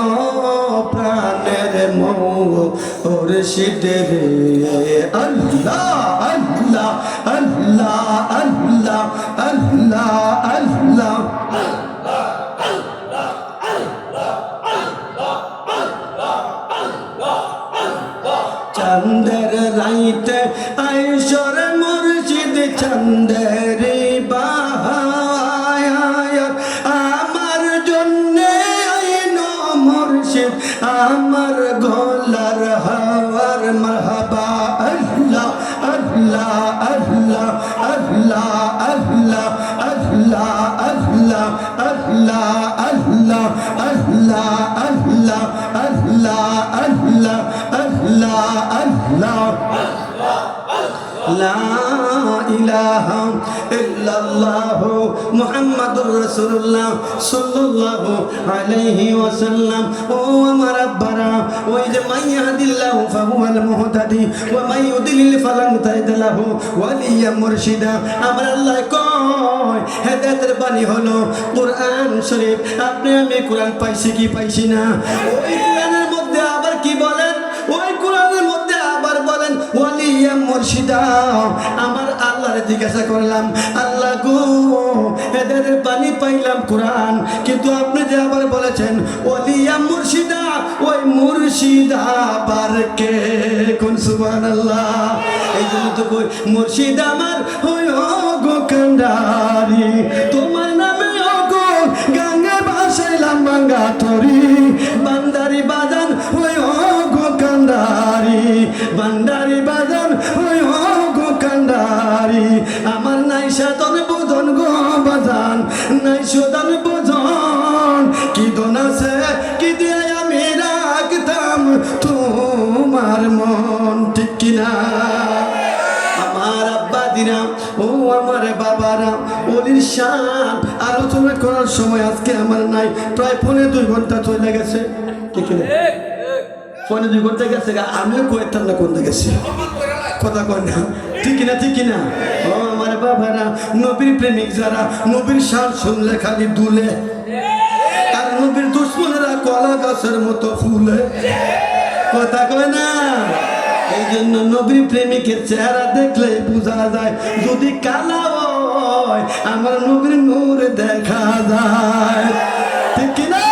प्राणेर मुर्शिद रे अल्लाह अल्लाह अल्लाह अल्लाह अल्लाह अल्लाह चंदर राइत ऐश्वर मुर्शिद चंदर बाहाया आमार जन्ने आइनो मुर्शिद आमार गोलार हवार मरहबा अल्लाह अल्लाह अल्लाह अल्लाह अल्लाह अल्लाह अल्लाह अल्लाह अल्लाह अल्लाह अल्लाह লা ইলাহা ইল্লাল্লাহু মুহাম্মাদুর রাসূলুল্লাহ সাল্লাল্লাহু আলাইহি ওয়াসাল্লাম। ও আমার আব্বারা, ওই যে মাইয়াহদিল্লাহু ফাহুয়াল মুহতাদি ওয়া মাইয়ুদলিল ফালান তাজিদ লাহু ওয়ালিয়া মুরশিদা। আমার আল্লাহ কয় হেদায়েতের বাণী হলো কোরআন শরীফ। আপনি আমি কোরআন পাইছি কি পাইছি না? ওই কোরআনের মধ্যে আবার কি বলেন? ওই কোরআনের মধ্যে আবার বলেন ওয়ালিয়া মুরশিদা। আমার আল্লাহরে জিজ্ঞাসা করলাম, আল্লাহ গো হেদায়েতের বাণী পাইলাম কোরআন, কিন্তু আপনি যে আবার বলেছেন ওয়ালিয়া মুরশিদা, ওই মুর্শিদা আবার কে? কোন সুবহানাল্লাহ। এই জন্য তো কই মুর্শিদ আমার হই গো কান্ডারি, তোমার নামে গো গঙ্গা ভাসাইলাম ভাঙ্গা তরি, বান্দারি বাজান হই গো কান্ডারি, বান্দারি বাজান হই গো কান্ডারি। আমার নাই সাধন বোধন গো বাজান, নাই সাধন বোধন, কি দন আছে কি দিয়ে আমি রাখতাম তোমার মন, ঠিক কিনা? আমার আব্বা দিরা, ও আমার বাবারা, ওলির শান আলোচনা করার সময় আজকে আমার নাই। প্রায় 2.5 ঘন্টা চলে গেছে, ঠিক না? 2.5 ঘন্টা গেছে, আমিও কয়েকটার না কোনটা গেছি, কথা কয় না, ঠিক না? ঠিক না? ও আমার বাবারা, নবীর প্রেমিক যারা, নবীর শান শুনলে খালি দুলে, আর নবীর দুশ্মনেরা কলা গাছের মতো ফুলে, কথা কয় না? এই জন্য নবীর প্রেমিকের চেহারা দেখলে বোঝা যায়, যদি কালা হয় আমার নবীর নূর দেখা যায়, ঠিক কিনা?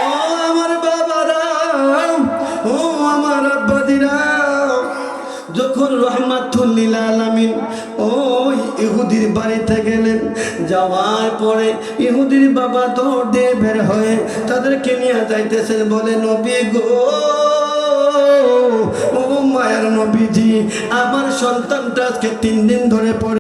ও আমার বাবারা, ও আমার আব্বাদিরা, যখন রহমাতুল লিল আলামিন ওই ইহুদির বাড়িতে গেলেন, যাওয়ার পরে ইহুদির বাবা দৌড় দিয়ে বের হয়ে তাদেরকে নিয়ে যাইতেছেন, বলে নবী গো, ও মায়ার নবীজি, আমার সন্তানটা আজকে 3 দিন ধরে পড়ে